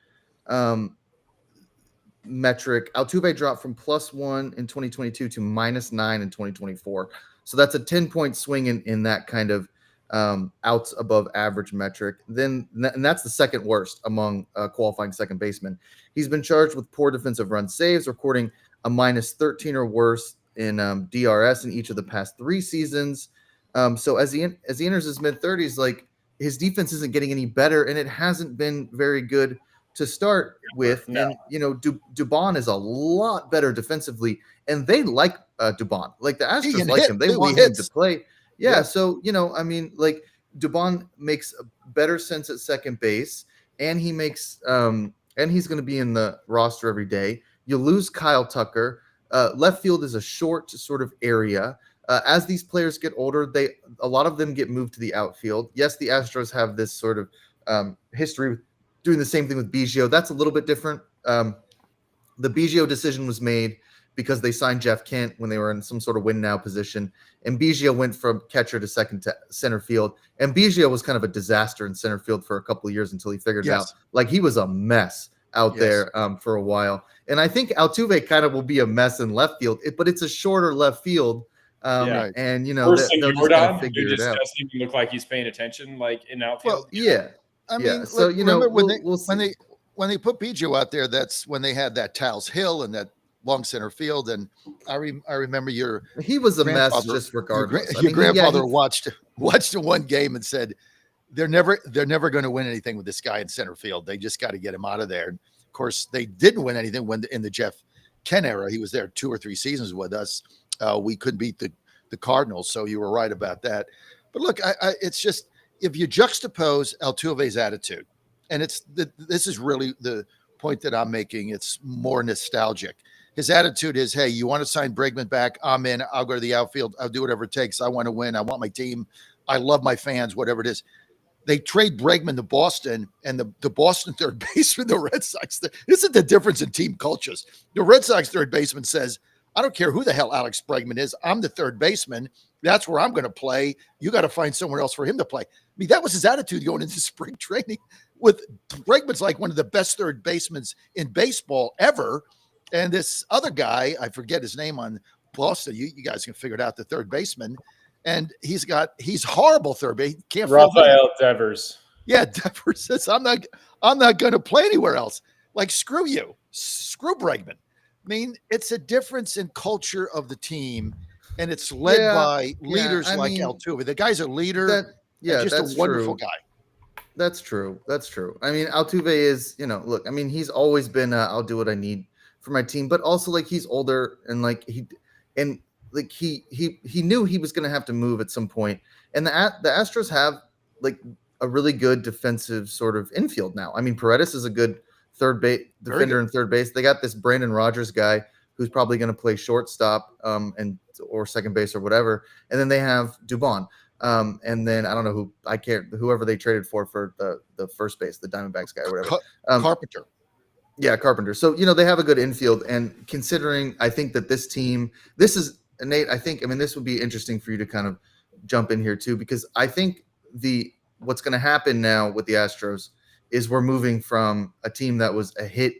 metric, Altuve dropped from +1 in 2022 to -9 in 2024. So that's a 10-point swing in that kind of outs above average metric. And that's the second worst among qualifying second basemen. He's been charged with poor defensive run saves, recording a -13 or worse in DRS in each of the past 3 seasons. So as he enters his mid-30s, like his defense isn't getting any better, and it hasn't been very good to start with. No. And Dubon is a lot better defensively, and they like Dubon. Like the Astros like him. They want him to play. Yeah. So I mean, like Dubon makes a better sense at second base, and he makes and he's going to be in the roster every day. You lose Kyle Tucker. Left field is a short sort of area. As these players get older, a lot of them get moved to the outfield. Yes, the Astros have this sort of history with doing the same thing with Biggio. That's a little bit different. The Biggio decision was made because they signed Jeff Kent when they were in some sort of win now position, and Biggio went from catcher to second to center field. And Biggio was kind of a disaster in center field for a couple of years until he figured it out. Like he was a mess out there for a while. And I think Altuve kind of will be a mess in left field, but it's a shorter left field. And they'll just kind of figure it out. Doesn't even look like he's paying attention, like in outfield. Well, yeah. I mean, so remember when when they put Biggio out there, that's when they had that Towles Hill and that long center field. And I remember he was a mess just regardless. Your grandfather watched the one game and said they're never going to win anything with this guy in center field. They just got to get him out of there. And of course, they didn't win anything when in the Jeff Kent era. He was there 2 or 3 seasons with us. We couldn't beat the Cardinals, so you were right about that. But look, it's just, if you juxtapose Altuve's attitude, and this is really the point that I'm making, it's more nostalgic. His attitude is, hey, you want to sign Bregman back? I'm in. I'll go to the outfield. I'll do whatever it takes. I want to win. I want my team. I love my fans, whatever it is. They trade Bregman to Boston, and the Boston third baseman, the Red Sox, this is the difference in team cultures. The Red Sox third baseman says, I don't care who the hell Alex Bregman is. I'm the third baseman. That's where I'm going to play. You got to find somewhere else for him to play. I mean, that was his attitude going into spring training. With Bregman's like one of the best third basemen in baseball ever. And this other guy, I forget his name on Boston. You guys can figure it out, the third baseman. And he's horrible third base. Can't Rafael Devers. Yeah, Devers says, I'm not going to play anywhere else. Like, screw you. Screw Bregman. I mean, it's a difference in culture of the team, and it's led by leaders like Altuve. The guy's a leader. Just a wonderful guy. That's true. I mean, Altuve is, look, I mean, he's always been, I'll do what I need for my team, but also like he's older and like he knew he was going to have to move at some point. And the Astros have like a really good defensive sort of infield now. I mean, Paredes is a good third base defender in third base. They got this Brandon Rogers guy who's probably going to play shortstop or second base or whatever. And then they have Dubon. And then I don't know whoever they traded for the first base, the Diamondbacks guy or whatever. Carpenter. Yeah, Carpenter. So, they have a good infield. And considering, I think that this team, this is, Nate, this would be interesting for you to kind of jump in here too, because I think what's going to happen now with the Astros is we're moving from a team that was a hit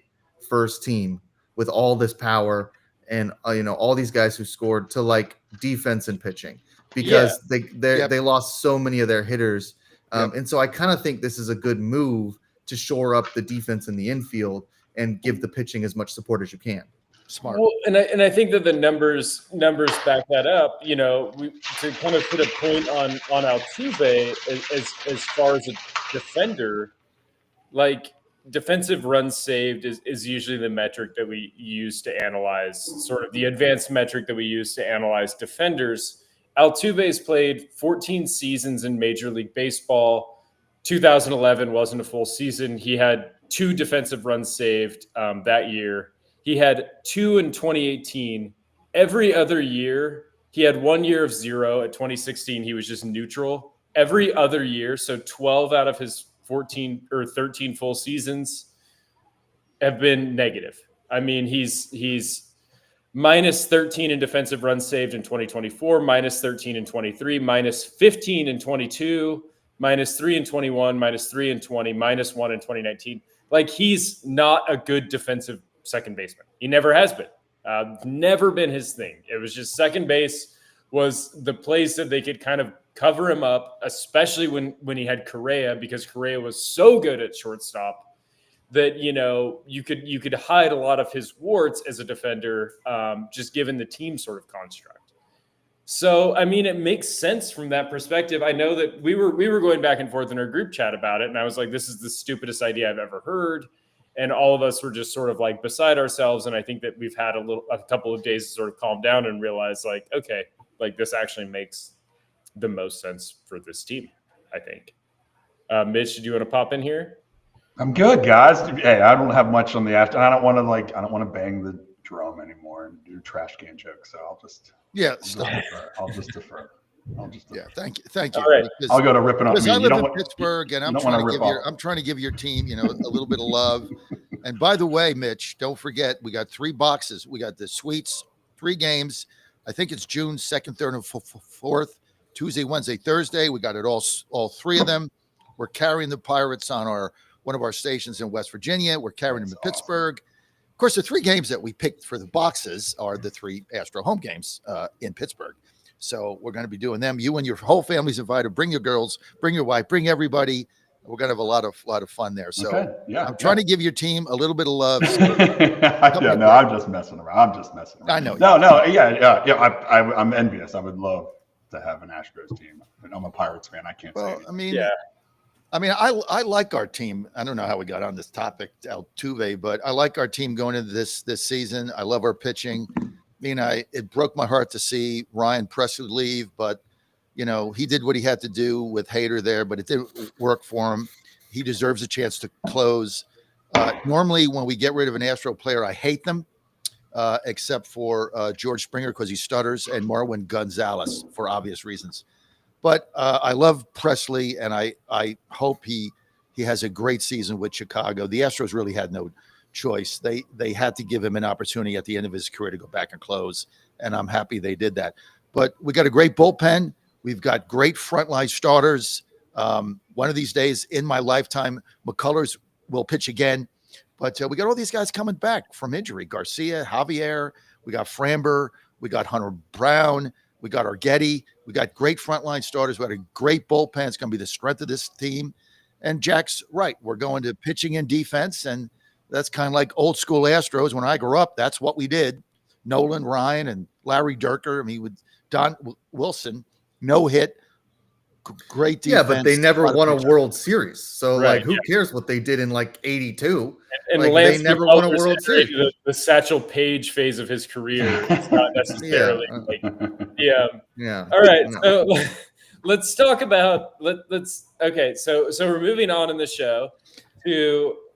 first team with all this power and, all these guys who scored to like defense and pitching because they lost so many of their hitters. And so I kind of think this is a good move to shore up the defense in the infield and give the pitching as much support as you can. Smart. Well, and I think that the numbers back that up. To kind of put a point on Altuve as far as a defender, like defensive runs saved is usually the metric that we use to analyze, sort of the advanced metric that we use to analyze defenders. Altuve's played 14 seasons in Major League Baseball. 2011 wasn't a full season. He had 2 defensive runs saved that year. He had 2 in 2018. Every other year, he had 1 year of 0. At 2016, he was just neutral. Every other year, so 12 out of his 14 or 13 full seasons have been negative. I mean, he's minus 13 in defensive runs saved in 2024, minus 13 in 23, minus 15 in 22, minus 3 in 21, minus 3 in 20, minus 1 in 2019. Like, he's not a good defensive second baseman. He never has been. Never been his thing. It was just second base was the place that they could kind of cover him up, especially when he had Correa, because Correa was so good at shortstop that, you know, you could hide a lot of his warts as a defender, just given the team sort of construct. So, I mean, it makes sense from that perspective. I know that we were going back and forth in our group chat about it, and I was like, this is the stupidest idea I've ever heard. And all of us were just sort of like beside ourselves. And I think that we've had a couple of days to sort of calm down and realize, like, okay, like, this actually makes the most sense for this team, I think. Mitch, do you want to pop in here? I'm good, guys. Hey, I don't have much on the after. I don't want to bang the drum anymore and do trash can jokes. So I'll just defer. Yeah, thank you. All right. Because, I'll go to ripping up. because I You live in don't Pittsburgh, and I'm don't trying wanna to rip give your team, you know, a little bit of love. And by the way, Mitch, don't forget, we got 3 boxes. We got the Suites, 3 games. I think it's June 2nd, 3rd, and 4th. Tuesday, Wednesday, Thursday. We got it all 3 of them. We're carrying the Pirates on one of our stations in West Virginia. We're carrying them in Pittsburgh. Of course, the 3 games that we picked for the boxes are the 3 Astro home games in Pittsburgh. So we're going to be doing them. You and your whole family's invited. Bring your girls, bring your wife, bring everybody. We're going to have a lot of fun there. So Okay. Yeah, I'm trying to give your team a little bit of love. I'm just messing around. I know. I'm envious. I would love to have an Astros team. I'm a Pirates fan. I can't say Well, anything. I like our team. I don't know how we got on this topic, Altuve, but I like our team going into this season. I love our pitching. I mean, it broke my heart to see Ryan Presley leave, but you know, he did what he had to do with Hader there, but it didn't work for him. He deserves a chance to close. Normally, when we get rid of an Astro player, I hate them, except for George Springer because he stutters, and Marwin Gonzalez for obvious reasons. But I love Presley, and I hope he has a great season with Chicago. The Astros really had no choice. They had to give him an opportunity at the end of his career to go back and close, and I'm happy they did that. But we got a great bullpen. We've got great frontline starters. One of these days in my lifetime, McCullers will pitch again. But we got all these guys coming back from injury. Garcia, Javier, we got Framber, we got Hunter Brown, we got Argetti. We got great frontline starters. We got a great bullpen. It's going to be the strength of this team. And Jack's right. We're going to pitching and defense, and that's kind of like old school Astros. When I grew up, that's what we did. Nolan Ryan and Larry Dierker. I mean, with Don Wilson, no hit, great defense. Yeah, but they never won a World Series. So, Right, who cares what they did in like '82? And Like, Lance they never McCullers won a World Series. The Satchel Paige phase of his career. It's not necessarily Yeah. All right, No. so let's talk about okay. So we're moving on in the show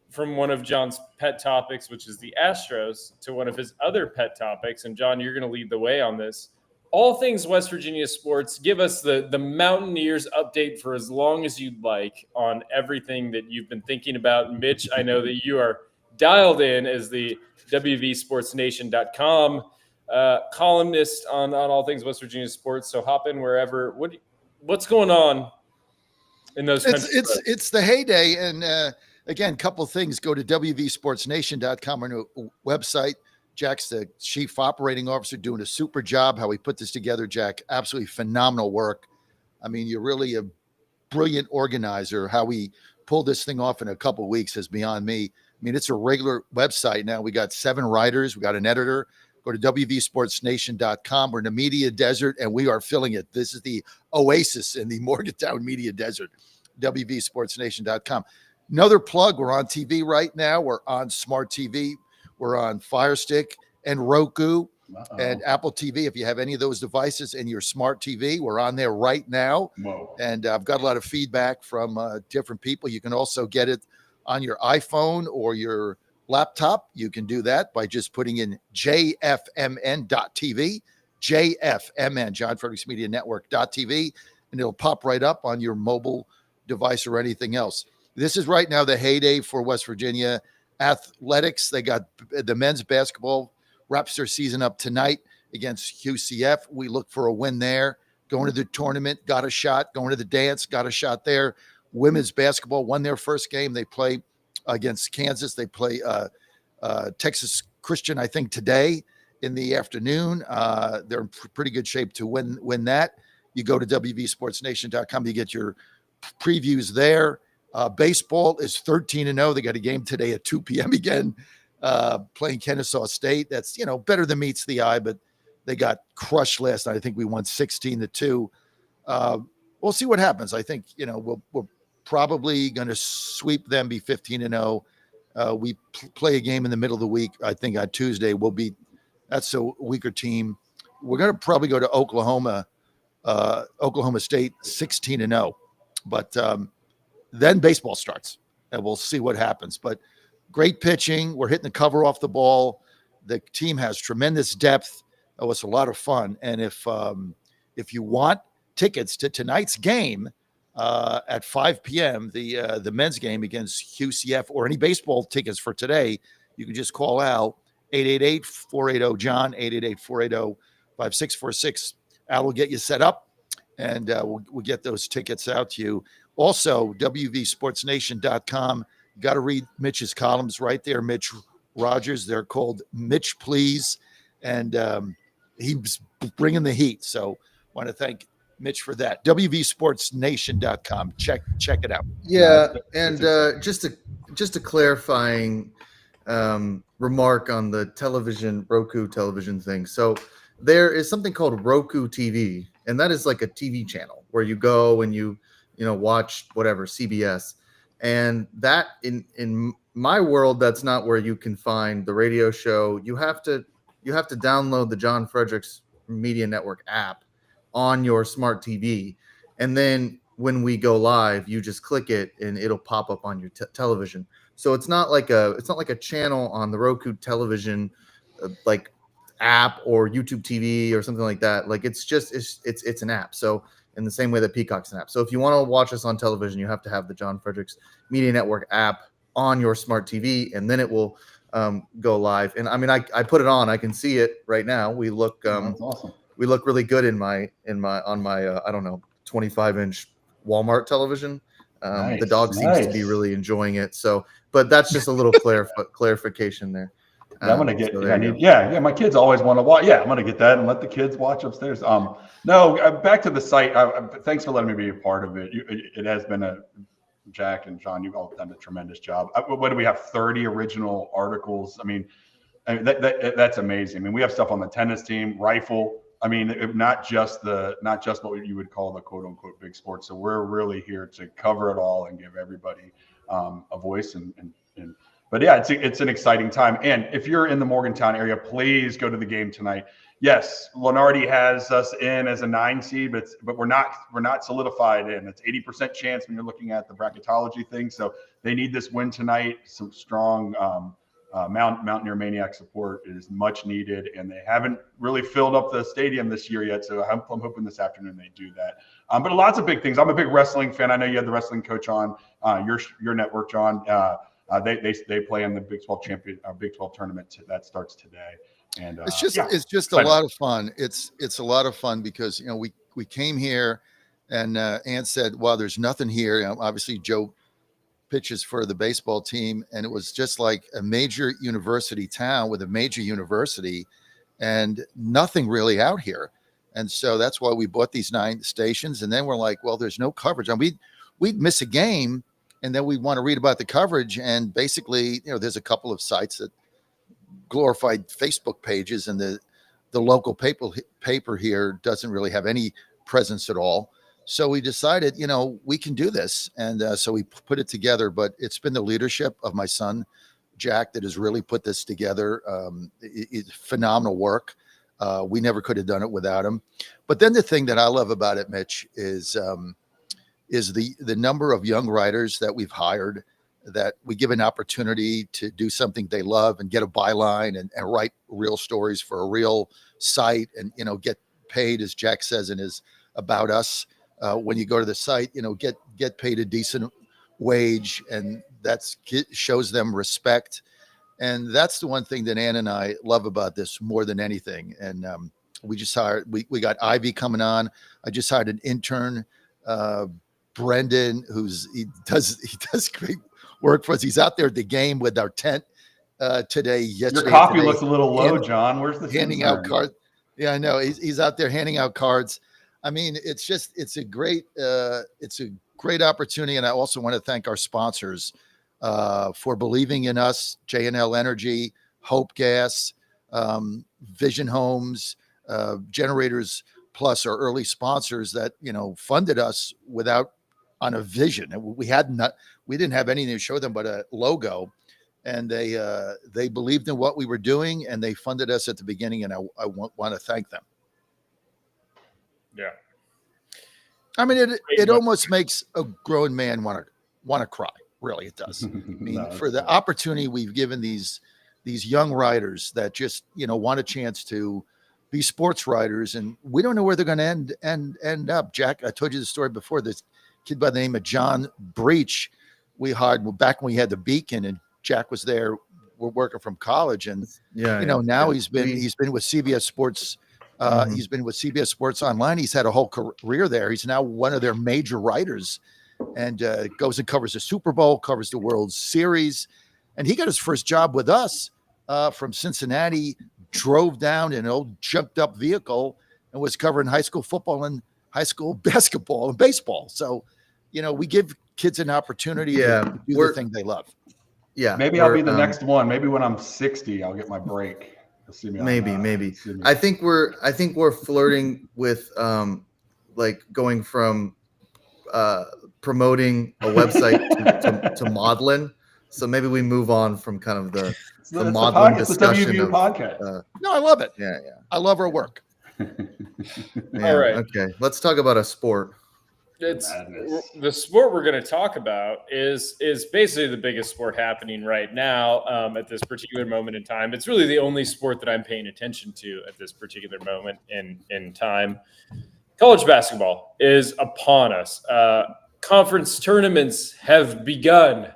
from one of John's pet topics, which is the Astros, to one of his other pet topics. And John, you're going to lead the way on this. All things West Virginia sports. Give us the Mountaineers update for as long as you'd like on everything that you've been thinking about. Mitch, I know that you are dialed in as the WVSportsNation.com columnist on all things West Virginia sports. So hop in wherever. What's going on in those countries? It's the heyday. And again, couple things. Go to WVSportsNation.com, our new website. Jack's the chief operating officer, doing a super job. How he put this together, Jack, absolutely phenomenal work. I mean, you're really a brilliant organizer. How we pulled this thing off in a couple of weeks is beyond me. I mean, it's a regular website now. We got 7 writers. We got an editor. Go to WVSportsNation.com. We're in the media desert, and we are filling it. This is the oasis in the Morgantown media desert, WVSportsNation.com. Another plug, we're on TV right now. We're on Smart TV. We're on Fire Stick and Roku and Apple TV. If you have any of those devices in your smart TV, we're on there right now. Whoa. And I've got a lot of feedback from different people. You can also get it on your iPhone or your laptop. You can do that by just putting in jfmn.tv, JFMN, John Fredericks Media Network.tv, and it'll pop right up on your mobile device or anything else. This is right now the heyday for West Virginia athletics. They got the men's basketball wraps their season up tonight against UCF. We look for a win there. Going to the tournament, got a shot. Going to the dance, got a shot there. Women's basketball won their first game. They play against Kansas. They play Texas Christian, I think, today in the afternoon. They're in pretty good shape to win that. You go to wvsportsnation.com. You get your previews there. Baseball is 13-0. They got a game today at 2 p.m. again, playing Kennesaw State. That's, better than meets the eye, but they got crushed last night. I think we won 16-2. We'll see what happens. I think, we're probably going to sweep them, be 15-0. We play a game in the middle of the week. I think on Tuesday that's a weaker team. We're going to probably go to Oklahoma State 16-0, but then baseball starts and we'll see what happens. But great pitching. We're hitting the cover off the ball. The team has tremendous depth. It was a lot of fun. And if you want tickets to tonight's game at 5 p.m., the men's game against UCF, or any baseball tickets for today, you can just call Al 888-480-JOHN, 888-480-5646. Al will get you set up, and we'll get those tickets out to you. Also, wvsportsnation.com. You got to read Mitch's columns right there, Mitch Rogers. They're called Mitch Please, and he's bringing the heat. So want to thank Mitch for that. wvsportsnation.com. Check it out. Yeah, and just a clarifying remark on the Roku television thing. So there is something called Roku TV, and that is like a TV channel where you go and you watch whatever, CBS. And that in my world, that's not where you can find the radio show. You have to download the John Fredericks Media Network app on your smart TV, and then when we go live, you just click it and it'll pop up on your television. So it's not like a channel on the Roku television like app or YouTube TV or something like that. Like it's an app. So in the same way that Peacock's an app. So if you want to watch us on television, you have to have the John Fredericks Media Network app on your smart TV, and then it will go live. And I mean, I put it on. I can see it right now. We look That's awesome. We look really good on my I don't know, 25-inch Walmart television. Nice, The dog seems to be really enjoying it. So, but that's just a little clarification there. I'm gonna get. So My kids always want to watch. Yeah, I'm gonna get that and let the kids watch upstairs. Back to the site. Thanks for letting me be a part of it. It has been Jack and John, you've all done a tremendous job. What do we have? 30 original articles. I mean, that's amazing. I mean, we have stuff on the tennis team, rifle. I mean, not just what you would call the quote unquote big sports. So we're really here to cover it all and give everybody a voice but yeah, it's an exciting time. And if you're in the Morgantown area, please go to the game tonight. Yes, Lenardi has us in as a 9 seed, but we're not solidified in. It's 80% chance when you're looking at the bracketology thing. So they need this win tonight. Some strong Mountaineer Maniac support is much needed, and they haven't really filled up the stadium this year yet. So I'm hoping this afternoon they do that. But lots of big things. I'm a big wrestling fan. I know you had the wrestling coach on your network, John. They play in the Big 12 Big 12 tournament that starts today, and it's just a lot of fun. It's a lot of fun because we came here, and Ann said, "Well, there's nothing here." Obviously, Joe pitches for the baseball team, and it was just like a major university town with a major university, and nothing really out here. And so that's why we bought these 9 stations. And then we're like, well, there's no coverage, and we'd miss a game. And then we want to read about the coverage. And basically, there's a couple of sites that glorified Facebook pages, and the local paper here doesn't really have any presence at all. So we decided, we can do this. And so we put it together, but it's been the leadership of my son, Jack, that has really put this together. It's phenomenal work. We never could have done it without him. But then the thing that I love about it, Mitch, is the number of young writers that we've hired, that we give an opportunity to do something they love and get a byline and write real stories for a real site, and get paid, as Jack says in his About Us, when you go to the site, get paid a decent wage, and shows them respect. And that's the one thing that Ann and I love about this more than anything. And we just hired, we got Ivy coming on. I just hired an intern, Brendan, he does great work for us. He's out there at the game with our tent yesterday. Your copy looks a little low, John. Where's the handing out cards? Yeah, I know. He's out there handing out cards. I mean, it's a great opportunity. And I also want to thank our sponsors for believing in us: J&L Energy, Hope Gas, Vision Homes, Generators Plus, our early sponsors that funded us on a vision. We didn't have anything to show them but a logo, and they believed in what we were doing, and they funded us at the beginning. And I want to thank them. Yeah, I mean, it almost makes a grown man want to cry. Really, it does. I mean, for the opportunity we've given these young riders that just want a chance to be sports riders, and we don't know where they're going to end up. Jack, I told you the story before. This kid by the name of John Breach, we hired back when we had the Beacon, and Jack was there. We're working from college, and now he's been with CBS Sports. He's been with CBS Sports Online. He's had a whole career there. He's now one of their major writers, and goes and covers the Super Bowl, covers the World Series, and he got his first job with us from Cincinnati. Drove down in an old jumped up vehicle and was covering high school football and high school basketball and baseball. So, we give kids an opportunity to do the thing they love. Yeah. Maybe I'll be the next one. Maybe when I'm 60, I'll get my break. You'll see me maybe. I think we're flirting with like going from promoting a website to modeling. So maybe we move on from kind of the modeling discussion. The podcast. No, I love it. Yeah. I love our work. All right. Okay. Let's talk about a sport. The sport we're going to talk about is basically the biggest sport happening right now at this particular moment in time. It's really the only sport that I'm paying attention to at this particular moment in time. College basketball is upon us. Conference tournaments have begun.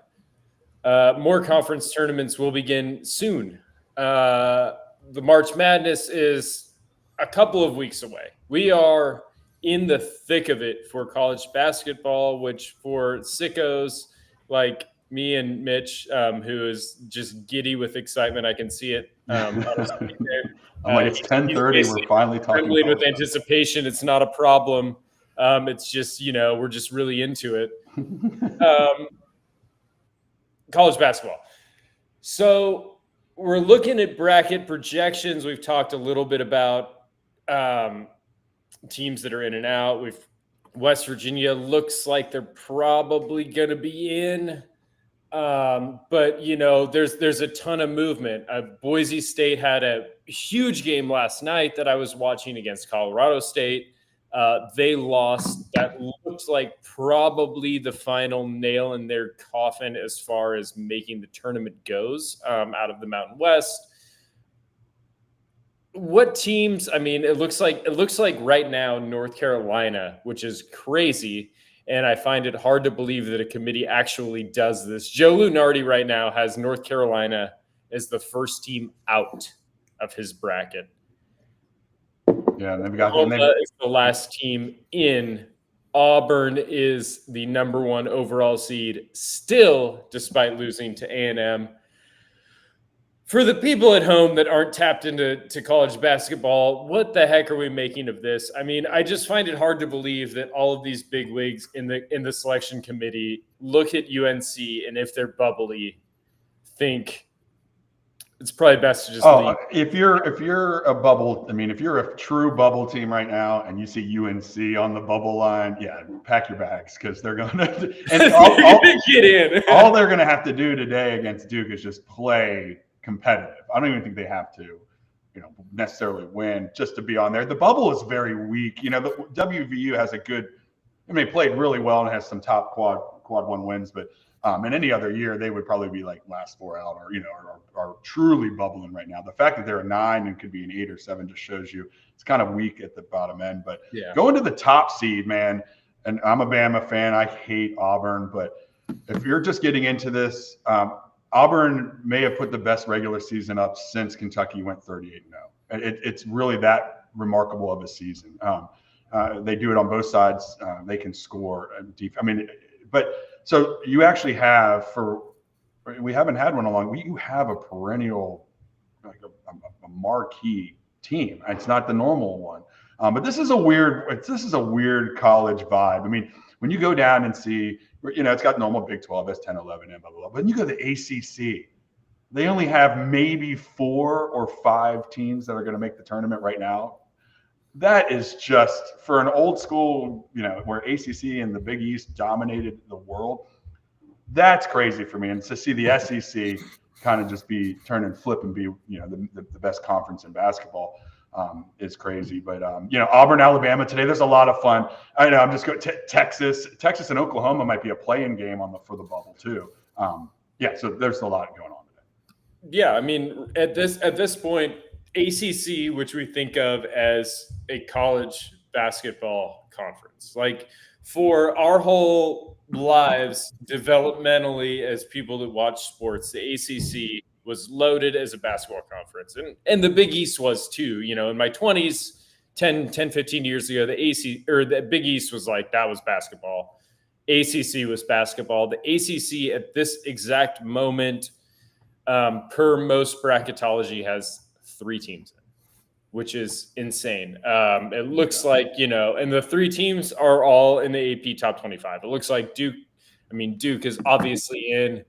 More conference tournaments will begin soon. The March Madness is a couple of weeks away. We are in the thick of it for college basketball, which for sickos like me and Mitch, who is just giddy with excitement, I can see it. I'm like, it's 10:30. We're finally talking. With anticipation, it's not a problem. It's just we're just really into it. College basketball. So we're looking at bracket projections. We've talked a little bit about teams that are in and out. West Virginia looks like they're probably going to be in. But there's a ton of movement. Boise State had a huge game last night that I was watching against Colorado State. They lost. That looks like probably the final nail in their coffin as far as making the tournament goes out of the Mountain West. What teams? I mean, it looks like right now North Carolina, which is crazy, and I find it hard to believe that a committee actually does this. Joe Lunardi right now has North Carolina as the first team out of his bracket. Yeah, and then we got Oklahoma is the last team in. Auburn is the number one overall seed still, despite losing to A&M. For the people at home that aren't tapped into college basketball, what the heck are we making of this? I mean, I just find it hard to believe that all of these big wigs in the selection committee look at UNC and if they're bubbly, think it's probably best to just leave. If you're a bubble, I mean, if you're a true bubble team right now and you see UNC on the bubble line, yeah, pack your bags because they're going to get in. All they're going to have to do today against Duke is just play competitive. I don't even think they have to, necessarily win just to be on there. The bubble is very weak. The WVU has played really well and has some top quad one wins, but in any other year, they would probably be like last four out or are truly bubbling right now. The fact that they're a 9 and could be an 8 or 7 just shows you it's kind of weak at the bottom end. But going to the top seed, man, and I'm a Bama fan. I hate Auburn, but if you're just getting into this, Auburn may have put the best regular season up since Kentucky went 38-0. It's really that remarkable of a season. They do it on both sides. They can score deep. I mean, but so you actually have we haven't had one along. You have a perennial, like a marquee team. It's not the normal one. But this is a weird college vibe. I mean, when you go down and see, it's got normal Big 12, S10, 11, and blah, blah, blah. But when you go to the ACC, they only have maybe 4 or 5 teams that are going to make the tournament right now. That is just, for an old school, where ACC and the Big East dominated the world, that's crazy for me. And to see the SEC kind of just be turn and flip and be, the best conference in basketball is crazy. But, Auburn, Alabama today, there's a lot of fun. I know I'm just going to Texas and Oklahoma might be a play-in game for the bubble too. So there's a lot going on today. Yeah. I mean, at this point, ACC, which we think of as a college basketball conference, like for our whole lives developmentally as people that watch sports, the ACC was loaded as a basketball conference, and the Big East was too. In my 20s, 10, 15 years ago, the Big East was like, that was basketball. ACC was basketball. The ACC at this exact moment, per most bracketology, has 3 teams in, which is insane. It looks like, and the 3 teams are all in the AP top 25. It looks like Duke is obviously in,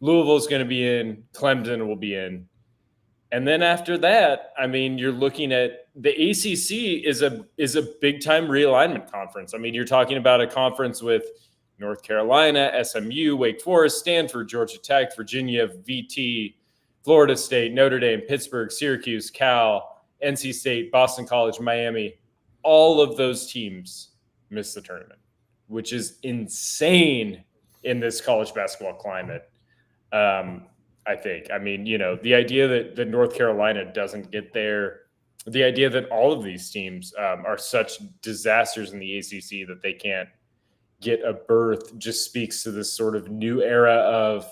Louisville's going to be in, Clemson will be in. And then after that, I mean, you're looking at the ACC is a big time realignment conference. I mean, you're talking about a conference with North Carolina, SMU, Wake Forest, Stanford, Georgia Tech, Virginia, VT, Florida State, Notre Dame, Pittsburgh, Syracuse, Cal, NC State, Boston College, Miami. All of those teams missed the tournament, which is insane in this college basketball climate. I think. I mean, the idea that North Carolina doesn't get there, the idea that all of these teams are such disasters in the ACC that they can't get a berth just speaks to this sort of new era of,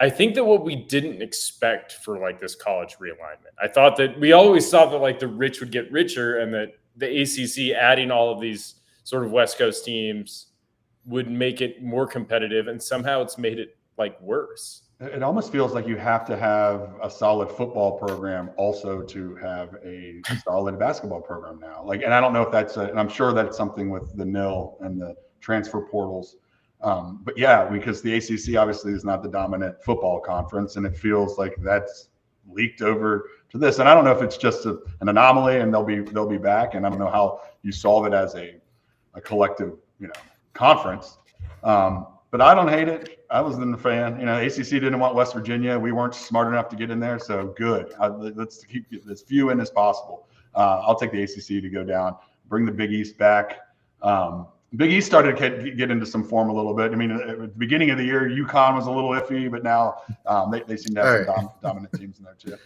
I think that what we didn't expect for like this college realignment. I thought that we always thought that like the rich would get richer and that the ACC adding all of these sort of West Coast teams would make it more competitive, and somehow it's made it like worse. It almost feels like you have to have a solid football program also to have a solid basketball program now. Like, and I don't know if that's and I'm sure that's something with the NIL and the transfer portals. But yeah, because the ACC obviously is not the dominant football conference, and it feels like that's leaked over to this. And I don't know if it's just an anomaly and they'll be back. And I don't know how you solve it as a collective, conference. But I don't hate it. I was in the fan. ACC didn't want West Virginia. We weren't smart enough to get in there, so good. Let's keep as few in as possible. I'll take the ACC to go down. Bring the Big East back. Big East started to get into some form a little bit. I mean, at the beginning of the year, UConn was a little iffy, but now they seem to have some dominant teams in there too.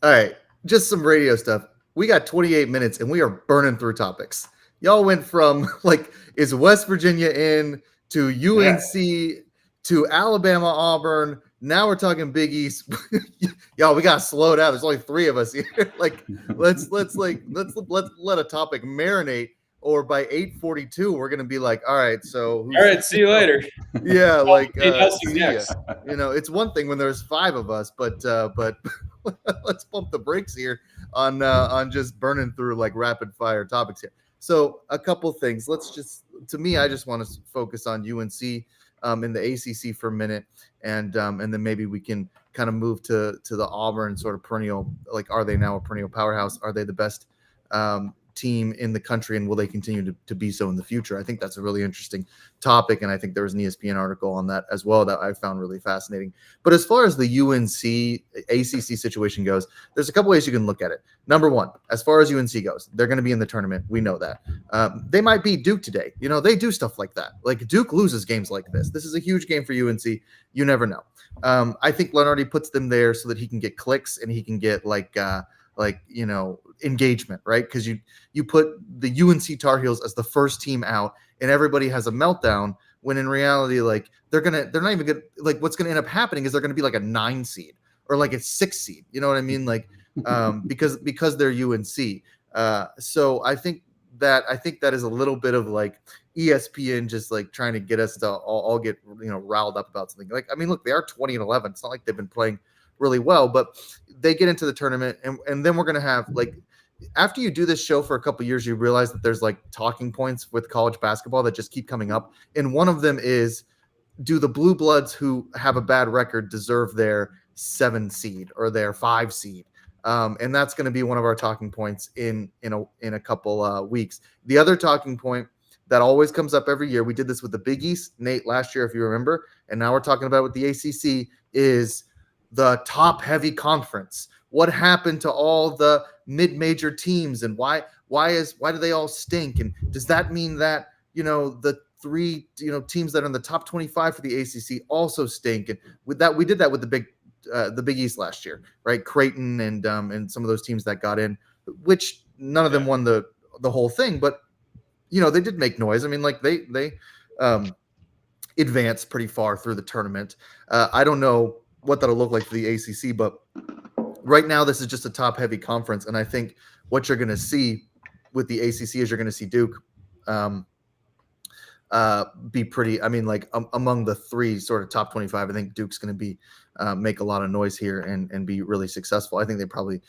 All right, just some radio stuff. We got 28 minutes, and we are burning through topics. Y'all went from like, is West Virginia in, to UNC, to Alabama, Auburn. Now we're talking Big East. Y'all, we gotta slow down. There's only 3 of us here. Like, let's let a topic marinate. Or by 8:42, we're gonna be like, all right, so all right, see you later. Yeah, like see ya. It's one thing when there's 5 of us, but let's pump the brakes here on just burning through like rapid fire topics here. So a couple things. I just want to focus on UNC in the ACC for a minute, and then maybe we can kind of move to the Auburn sort of perennial. Like, are they now a perennial powerhouse? Are they the best team in the country, and will they continue to be so in the future? I think that's a really interesting topic, and I think there was an ESPN article on that as well that I found really fascinating. But as far as the UNC ACC situation goes, there's a couple ways you can look at it. Number one, as far as UNC goes, they're going to be in the tournament. We know that. They might beat Duke today. They do stuff like that. Like, Duke loses games like this. This is a huge game for UNC. You never know. I think Lenardi puts them there so that he can get clicks and he can get engagement, right? Because you put the UNC Tar Heels as the first team out and everybody has a meltdown. when in reality, like they're not even good. Like what's gonna end up happening is they're gonna be like a 9 seed or like a 6 seed. You know what I mean? Like because they're UNC. So I think that is a little bit of like ESPN just like trying to get us to all get riled up about something. Like I mean, look, they are 20-11. It's not like they've been playing really well, but they get into the tournament, and then we're gonna have like after you do this show for a couple years, you realize that there's like talking points with college basketball that just keep coming up, and one of them is, do the blue bloods who have a bad record deserve their 7 seed or their 5 seed? And that's going to be one of our talking points in a couple weeks. The other talking point that always comes up every year, we did this with the Big East, Nate, last year, if you remember, and now we're talking about with the ACC, is the top heavy conference. What happened to all the mid-major teams, and why do they all stink? And does that mean that the 3 teams that are in the top 25 for the ACC also stink? And with that, we did that with the Big East last year, right? Creighton and some of those teams that got in, which none of them won the whole thing, but they did make noise. I mean, like they advanced pretty far through the tournament. I don't know what that'll look like for the ACC, but right now this is just a top heavy conference, and I think what you're going to see with the ACC is you're going to see Duke be pretty. I mean, like among the 3 sort of top 25, I think Duke's going to be make a lot of noise here and be really successful. I think they probably,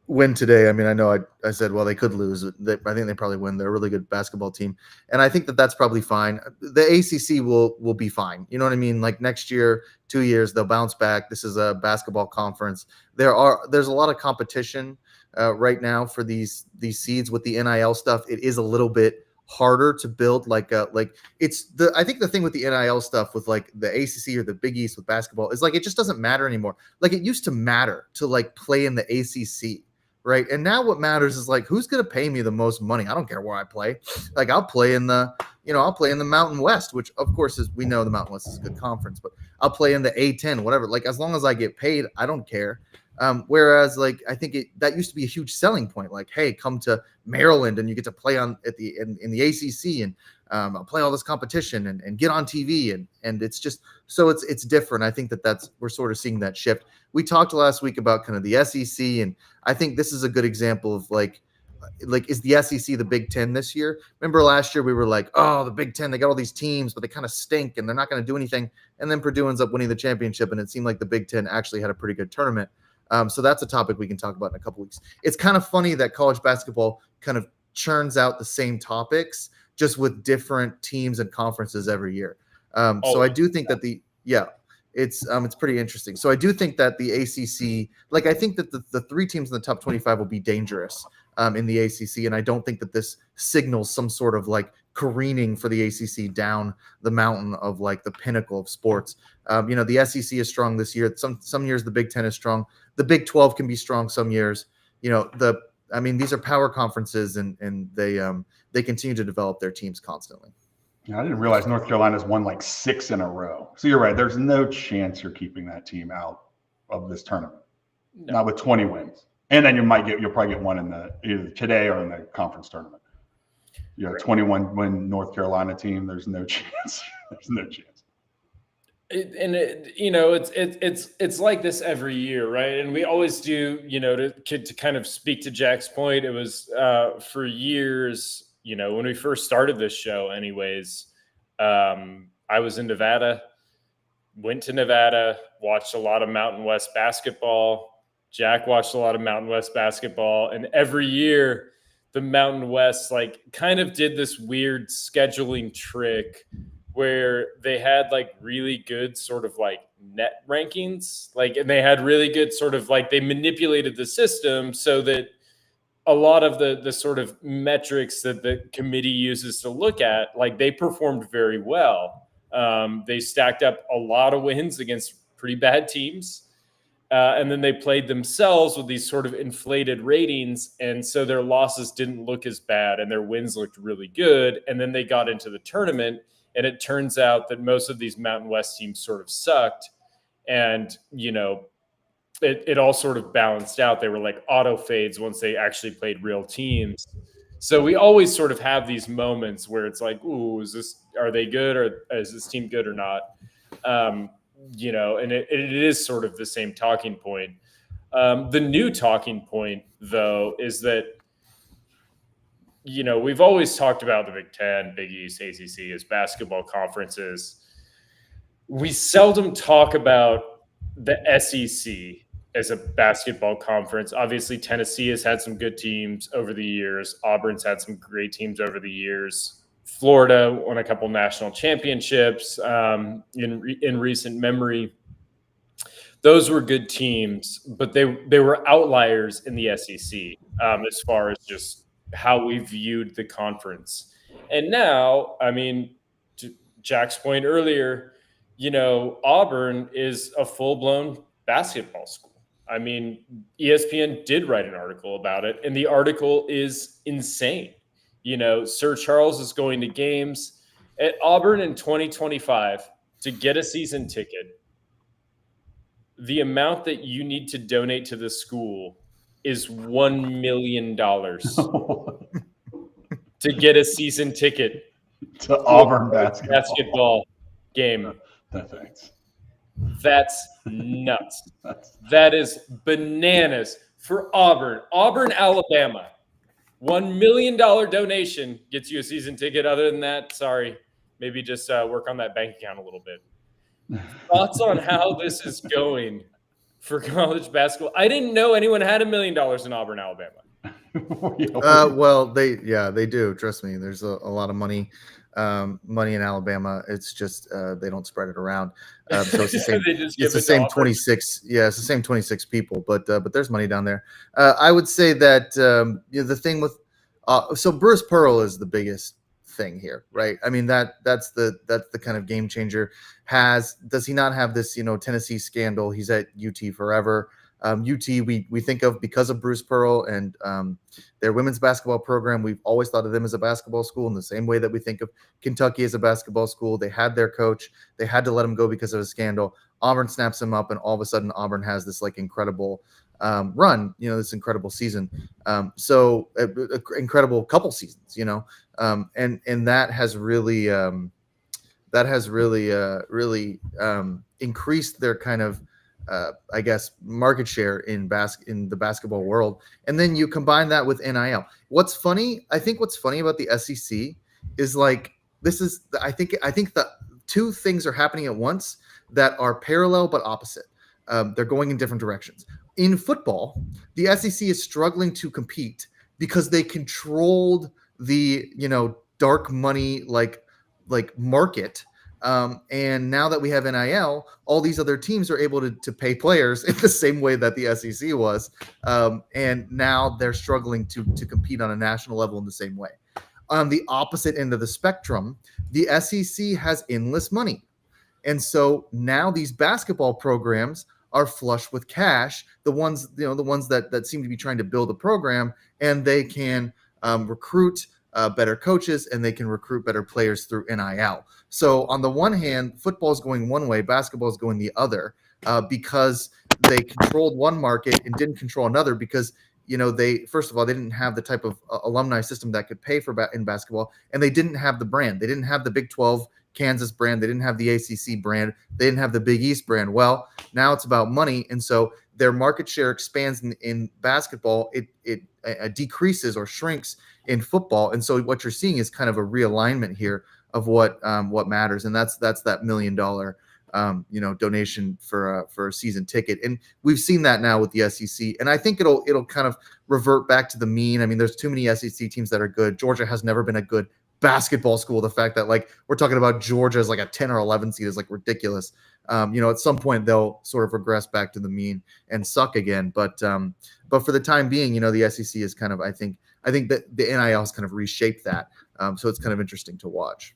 win today. I mean, I know I said, well, they could lose. I think they probably win. They're a really good basketball team, and I think that's probably fine. The ACC will be fine. You know what I mean? Like next year, 2 years, they'll bounce back. This is a basketball conference. There's a lot of competition right now for these seeds with the NIL stuff. It is a little bit harder to build I think the thing with the NIL stuff with like the ACC or the Big East with basketball is like it just doesn't matter anymore. Like it used to matter to like play in the ACC, right? And now what matters is like who's going to pay me the most money. I don't care where I play. Like I'll play in the Mountain West, which of course is, we know the Mountain West is a good conference, but I'll play in the A10, whatever. Like as long as I get paid, I don't care. Whereas like I think that used to be a huge selling point. Like, hey, come to Maryland and you get to play in the ACC and I'll play all this competition and get on TV and it's just so it's different. I think we're sort of seeing that shift. We talked last week about kind of the SEC, and I think this is a good example of like is the SEC the Big Ten this year? Remember last year we were like, oh, the Big Ten, they got all these teams, but they kind of stink and they're not going to do anything. And then Purdue ends up winning the championship, and it seemed like the Big Ten actually had a pretty good tournament. So that's a topic we can talk about in a couple weeks. It's kind of funny that college basketball kind of churns out the same topics just with different teams and conferences every year. So I do think that it's pretty interesting. So I do think that the ACC, like I think that the 3 teams in the top 25 will be dangerous in the ACC, and I don't think that this signals some sort of like careening for the ACC down the mountain of like the pinnacle of sports. The SEC is strong this year. Some years the Big Ten is strong. The Big 12 can be strong some years. These are power conferences, and they continue to develop their teams constantly. I didn't realize North Carolina's won like 6 in a row. So you're right. There's no chance you're keeping that team out of this tournament. No. Not with 20 wins. And then you'll probably get one in either today or in the conference tournament. 21 win North Carolina team. There's no chance. There's no chance. It's like this every year, right? And we always do, to kind of speak to Jack's point. It was for years, when we first started this show, anyways. I was in Nevada, went to Nevada, watched a lot of Mountain West basketball. Jack watched a lot of Mountain West basketball, and every year the Mountain West like kind of did this weird scheduling trick where they had like really good sort of like net rankings, and they had really good sort of like they manipulated the system so that a lot of the sort of metrics that the committee uses to look at, like they performed very well. They stacked up a lot of wins against pretty bad teams. And then they played themselves with these sort of inflated ratings. And so their losses didn't look as bad and their wins looked really good. And then they got into the tournament, and it turns out that most of these Mountain West teams sort of sucked. And, it all sort of balanced out. They were like auto fades once they actually played real teams. So we always sort of have these moments where it's like, ooh, are they good, or is this team good or not? You know, and it is sort of the same talking point. The new talking point, though, is that, you know, we've always talked about the Big Ten, Big East, ACC as basketball conferences. We seldom talk about the SEC as a basketball conference. Obviously, Tennessee has had some good teams over the years. Auburn's had some great teams over the years. Florida won a couple national championships in recent memory. Those were good teams, but they were outliers in the SEC as far as just how we viewed the conference. And now, I mean, to Jack's point earlier, you know, Auburn is a full-blown basketball school. I mean, ESPN did write an article about it, and the article is insane. You know, Sir Charles is going to games at Auburn in 2025 to get a season ticket. The amount that you need to donate to the school is $1 million to get a season ticket to Auburn basketball game. No, thanks. That's nuts. That is bananas for Auburn. Auburn, Alabama. $1 million donation gets you a season ticket. Other than that, sorry, maybe just work on that bank account a little bit. Thoughts on how this is going for college basketball? I didn't know anyone had $1 million in Auburn, Alabama. Well, they do. Trust me. There's a lot of money in Alabama. It's just they don't spread it around. So it's the same. It's the same 26. Yeah, it's the same 26 people. But there's money down there. I would say that you know, the thing with so Bruce Pearl is the biggest thing here, right? I mean that's the kind of game changer. Does he not have this, you know, Tennessee scandal? He's at UT forever. UT we think of because of Bruce Pearl and their women's basketball program. We've always thought of them as a basketball school in the same way that we think of Kentucky as a basketball school. They had their coach. They had to let him go because of a scandal. Auburn snaps him up, and all of a sudden Auburn has this like incredible run, you know, this incredible season. So incredible couple seasons, you know, and that has really increased their kind of I guess market share in the basketball world. And then you combine that with NIL. What's funny about the SEC is like I think the two things are happening at once that are parallel but opposite. They're going in different directions. In football, the SEC is struggling to compete because they controlled the, you know, dark money like market. And now that we have NIL, all these other teams are able to pay players in the same way that the SEC was. And now they're struggling to compete on a national level in the same way. On the opposite end of the spectrum, the SEC has endless money. And so now these basketball programs are flush with cash, the ones that seem to be trying to build a program, and they can recruit better coaches, and they can recruit better players through NIL. So on the one hand, football is going one way, basketball is going the other, because they controlled one market and didn't control another because, you know, they didn't have the type of alumni system that could pay for in basketball, and they didn't have the brand. They didn't have the Big 12 Kansas brand. They didn't have the ACC brand. They didn't have the Big East brand. Well, now it's about money, and so their market share expands in basketball. It decreases or shrinks in football, and so what you're seeing is kind of a realignment here of what matters, and that's that $1 million donation for a season ticket, and we've seen that now with the SEC, and I think it'll kind of revert back to the mean. I mean, there's too many SEC teams that are good. Georgia has never been a good basketball school. The fact that like we're talking about Georgia as like a 10 or 11 seed is like ridiculous. At some point they'll sort of regress back to the mean and suck again. But for the time being, the SEC is kind of, I think that the NIL has kind of reshaped that. So it's kind of interesting to watch.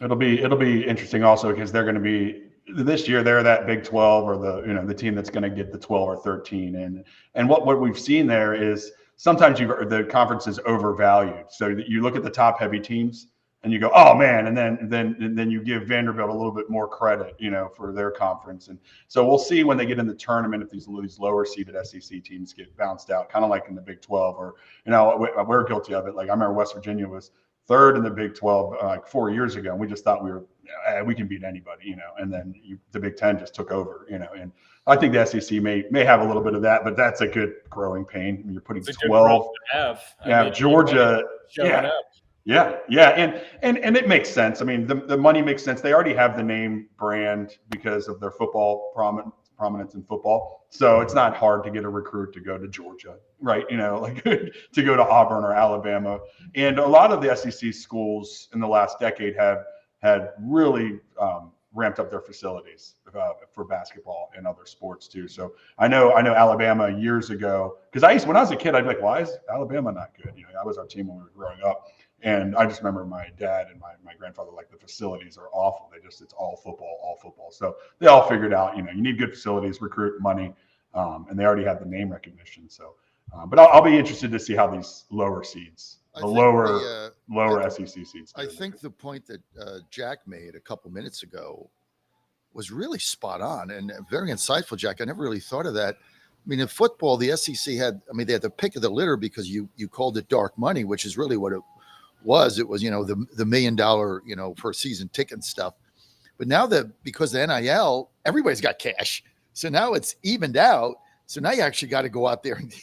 It'll be interesting also because they're going to be this year. They're that Big 12 or the team that's going to get the 12 or 13. And what we've seen there is sometimes the conference is overvalued. So you look at the top heavy teams and you go, oh man, and then you give Vanderbilt a little bit more credit, for their conference. And so we'll see when they get in the tournament if these lower seeded SEC teams get bounced out, kind of like in the Big 12, or we're guilty of it. Like I remember West Virginia was third in the Big 12 like 4 years ago, and we just thought we can beat anybody, and then the Big 10 just took over, and I think the SEC may have a little bit of that, but that's a good growing pain. I mean, you're putting 12. Georgia. Yeah. And it makes sense. I mean, the money makes sense. They already have the name brand because of their football prominence in football. So it's not hard to get a recruit to go to Georgia, right? Like to go to Auburn or Alabama. And a lot of the SEC schools in the last decade have had really ramped up their facilities for basketball and other sports too. So I know Alabama years ago, because when I was a kid, I'd be like, why is Alabama not good? That was our team when we were growing up. And I just remember my dad and my grandfather, like, the facilities are awful. It's all football. So they all figured out, you need good facilities, recruit, money, and they already have the name recognition. So, but I'll be interested to see how these lower seeds, lower SEC seeds. I think the point that Jack made a couple minutes ago was really spot on and very insightful, Jack. I never really thought of that. I mean, in football, the SEC they had the pick of the litter because you called it dark money, which is really what it was. It was, the $1 million, per season ticket stuff. But now because of NIL, everybody's got cash. So now it's evened out. So now you actually got to go out there and,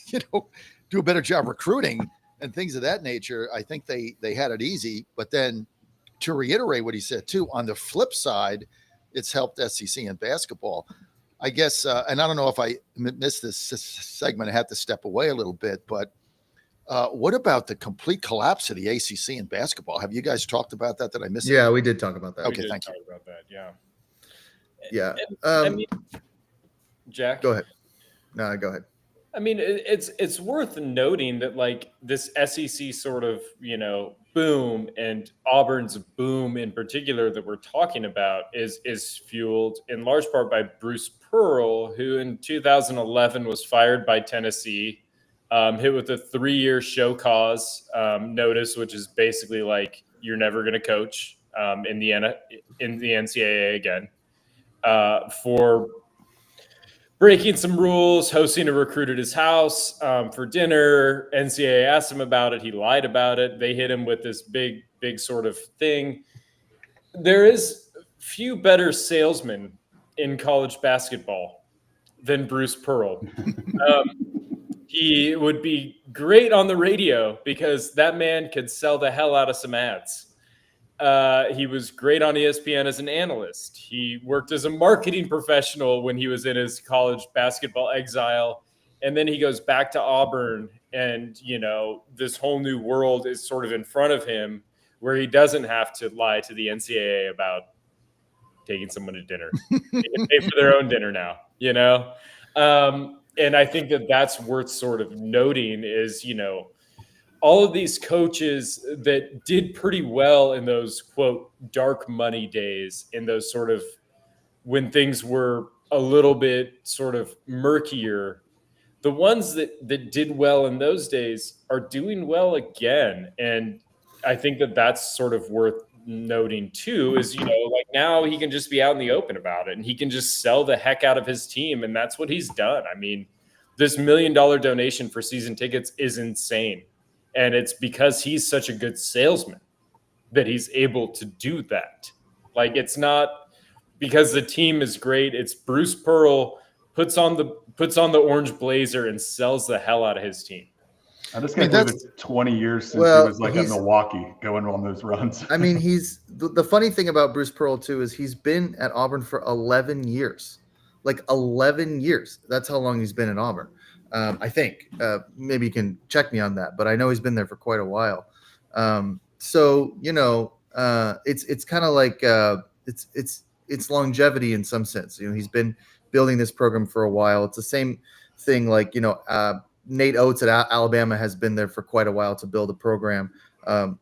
do a better job recruiting and things of that nature. I think they had it easy. But then to reiterate what he said too, on the flip side, it's helped SEC in basketball. I guess, and I don't know if I missed this segment, I had to step away a little bit, but what about the complete collapse of the ACC in basketball? Have you guys talked about that? Did I miss it? Yeah, we did talk about that. Okay, thank you. About that, Yeah. Jack, go ahead. No, go ahead. I mean, it's worth noting that, like, this SEC sort of, boom, and Auburn's boom in particular that we're talking about is fueled in large part by Bruce Pearl, who in 2011 was fired by Tennessee, hit with a 3-year show cause notice, which is basically like, you're never going to coach in the NCAA again, for breaking some rules, hosting a recruit at his house for dinner. NCAA asked him about it. He lied about it. They hit him with this big sort of thing. There is few better salesmen in college basketball than Bruce Pearl. He would be great on the radio because that man could sell the hell out of some ads. He was great on ESPN as an analyst. He worked as a marketing professional when he was in his college basketball exile. And then he goes back to Auburn, and, this whole new world is sort of in front of him where he doesn't have to lie to the NCAA about taking someone to dinner. They can pay for their own dinner now, and I think that's worth sort of noting is, all of these coaches that did pretty well in those, quote, dark money days, in those sort of when things were a little bit sort of murkier, the ones that did well in those days are doing well again. And I think that's sort of worth noting too, is, like, now he can just be out in the open about it and he can just sell the heck out of his team. And that's what he's done. I mean, this $1 million donation for season tickets is insane. And it's because he's such a good salesman that he's able to do that. Like, it's not because the team is great. It's Bruce Pearl puts on the orange blazer and sells the hell out of his team. I just can't believe it's 20 years since he was like at Milwaukee going on those runs. I mean, the funny thing about Bruce Pearl too is he's been at Auburn for 11 years. Like 11 years. That's how long he's been at Auburn. I think maybe you can check me on that, but I know he's been there for quite a while. So it's kind of like it's longevity in some sense. He's been building this program for a while. It's the same thing like Nate Oates at Alabama has been there for quite a while to build a program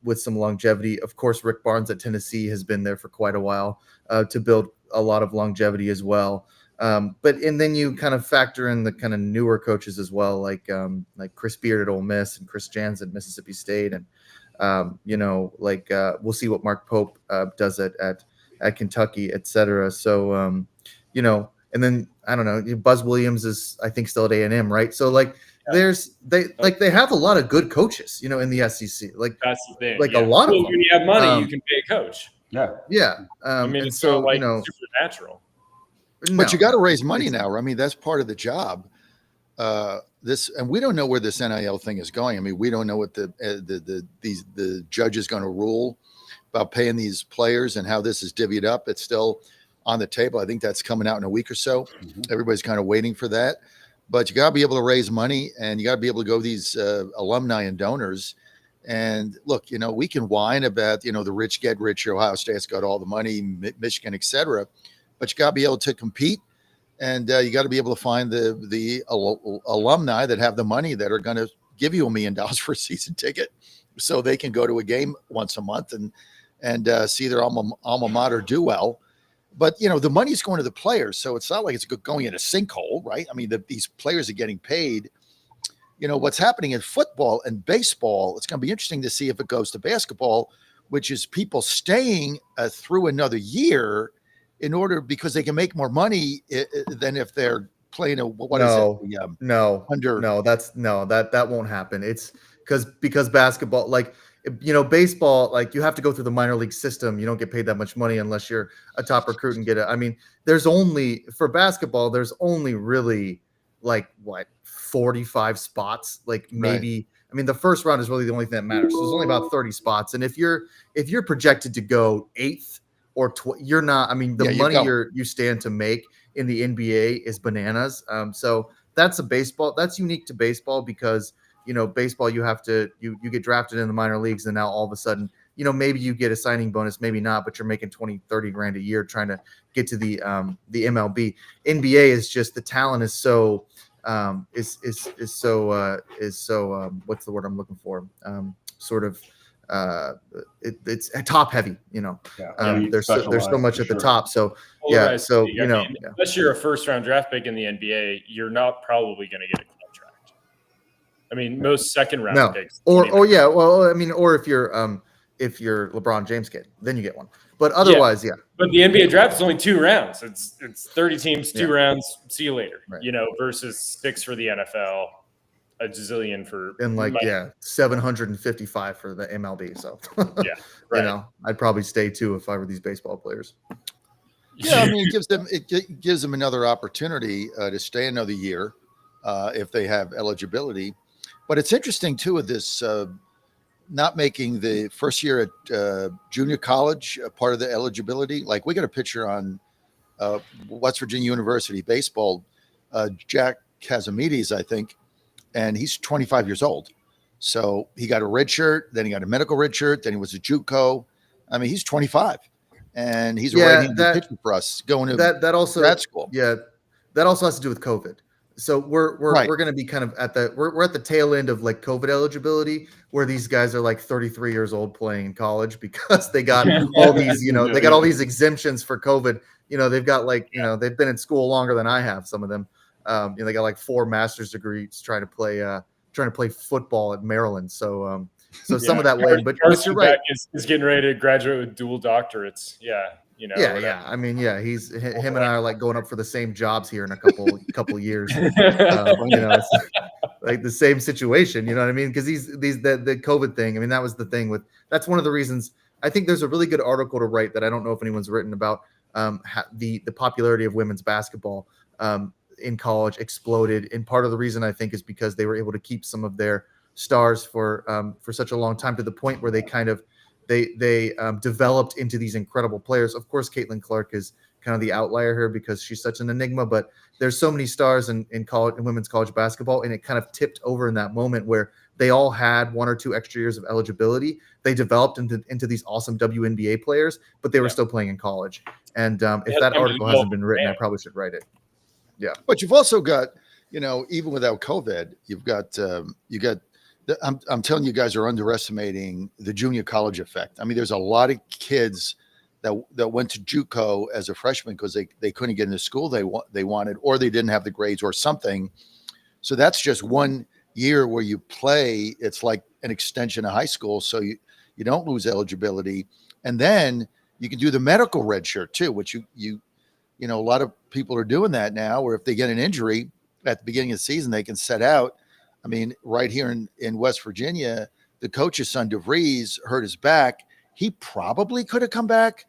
with some longevity. Of course, Rick Barnes at Tennessee has been there for quite a while to build a lot of longevity as well. And then you kind of factor in the kind of newer coaches as well, like Chris Beard at Ole Miss and Chris Jans at Mississippi State, and We'll see what Mark Pope does at Kentucky, etc. So and then I don't know, Buzz Williams is I think still at A&M, right? So like they have a lot of good coaches, in the SEC. Like That's the thing. a lot of them. When you have money, you can pay a coach. Yeah. Yeah. I mean, and it's so not like supernatural. But you got to raise money now. I mean, that's part of the job. And we don't know where this NIL thing is going. I mean, we don't know what the judge is going to rule about paying these players and how this is divvied up. It's still on the table. I think that's coming out in a week or so. Everybody's kind of waiting for that. But you got to be able to raise money, and you got to be able to go to these alumni and donors. And look, we can whine about the rich get richer. Ohio State's got all the money, Michigan, et cetera. But you got to be able to compete, and you got to be able to find the alumni that have the money that are going to give you $1 million for a season ticket, so they can go to a game once a month and see their alma mater do well. But the money's going to the players, so it's not like it's going in a sinkhole, right? I mean, these players are getting paid. What's happening in football and baseball, it's going to be interesting to see if it goes to basketball, which is people staying through another year because they can make more money than if they're playing that won't happen. It's because basketball, baseball, you have to go through the minor league system. You don't get paid that much money unless you're a top recruit and for basketball, there's only really 45 spots, maybe. Right. I mean, the first round is really the only thing that matters. So there's only about 30 spots. And if you're projected to go 8th or you're not, I mean, the money you stand to make in the NBA is bananas. So that's unique to baseball because, baseball, you have to, you get drafted in the minor leagues, and now all of a sudden, maybe you get a signing bonus, maybe not, but you're making 20, 30 grand a year trying to get to the MLB. NBA is just, the talent is so, what's the word I'm looking for? It's top heavy, there's so much at the top. So unless you're a first round draft pick in the NBA, you're not probably going to get a contract. I mean, most second round picks. Or if you're LeBron James kid, then you get one. But otherwise, But the NBA draft is only 2 rounds. It's 30 teams, 2 rounds. See you later. Right. Versus 6 for the NFL, a gazillion for 755 for the MLB. So right. I'd probably stay too if I were these baseball players. Yeah, I mean, it gives them another opportunity to stay another year if they have eligibility. But it's interesting too with this. Not making the first year at junior college part of the eligibility. Like, we got a picture on West Virginia University baseball, Jack Casamides, I think, and he's 25 years old. So he got a red shirt, then he got a medical red shirt, then he was a JUCO. I mean, he's 25, and he's a pitcher for us going to grad school. Yeah, that also has to do with COVID. So we're going to be kind of at the tail end of COVID eligibility, where these guys are 33 years old playing in college because they got all these, they got all these exemptions for COVID. They've got they've been in school longer than I have. Some of them, they got 4 master's degrees trying to play football at Maryland. So some of that way, but you're right. Is getting ready to graduate with dual doctorates. Yeah. I mean, he's him and I are going up for the same jobs here in a couple years. It's the same situation, you know what I mean? Because the COVID thing. I mean, that was the thing that's one of the reasons. I think there's a really good article to write that I don't know if anyone's written about the popularity of women's basketball in college exploded, and part of the reason I think is because they were able to keep some of their stars for such a long time, to the point where they kind of they developed into these incredible players. Of course, Caitlin Clark is kind of the outlier here because she's such an enigma, but there's so many stars in college, in women's college basketball, and it kind of tipped over in that moment where they all had 1 or 2 extra years of eligibility. They developed into these awesome WNBA players, but they were still playing in college. And if that article hasn't been written, I probably should write it. Yeah. But you've also got, even without COVID, you've got I'm telling you, guys are underestimating the junior college effect. I mean, there's a lot of kids that went to JUCO as a freshman because they couldn't get into school they wanted, or they didn't have the grades or something. So that's just 1 year where you play. It's like an extension of high school, so you don't lose eligibility, and then you can do the medical red shirt too, which you know, a lot of people are doing that now, where if they get an injury at the beginning of the season, they can set out. I mean, right here in West Virginia, the coach's son, DeVries, hurt his back. He probably could have come back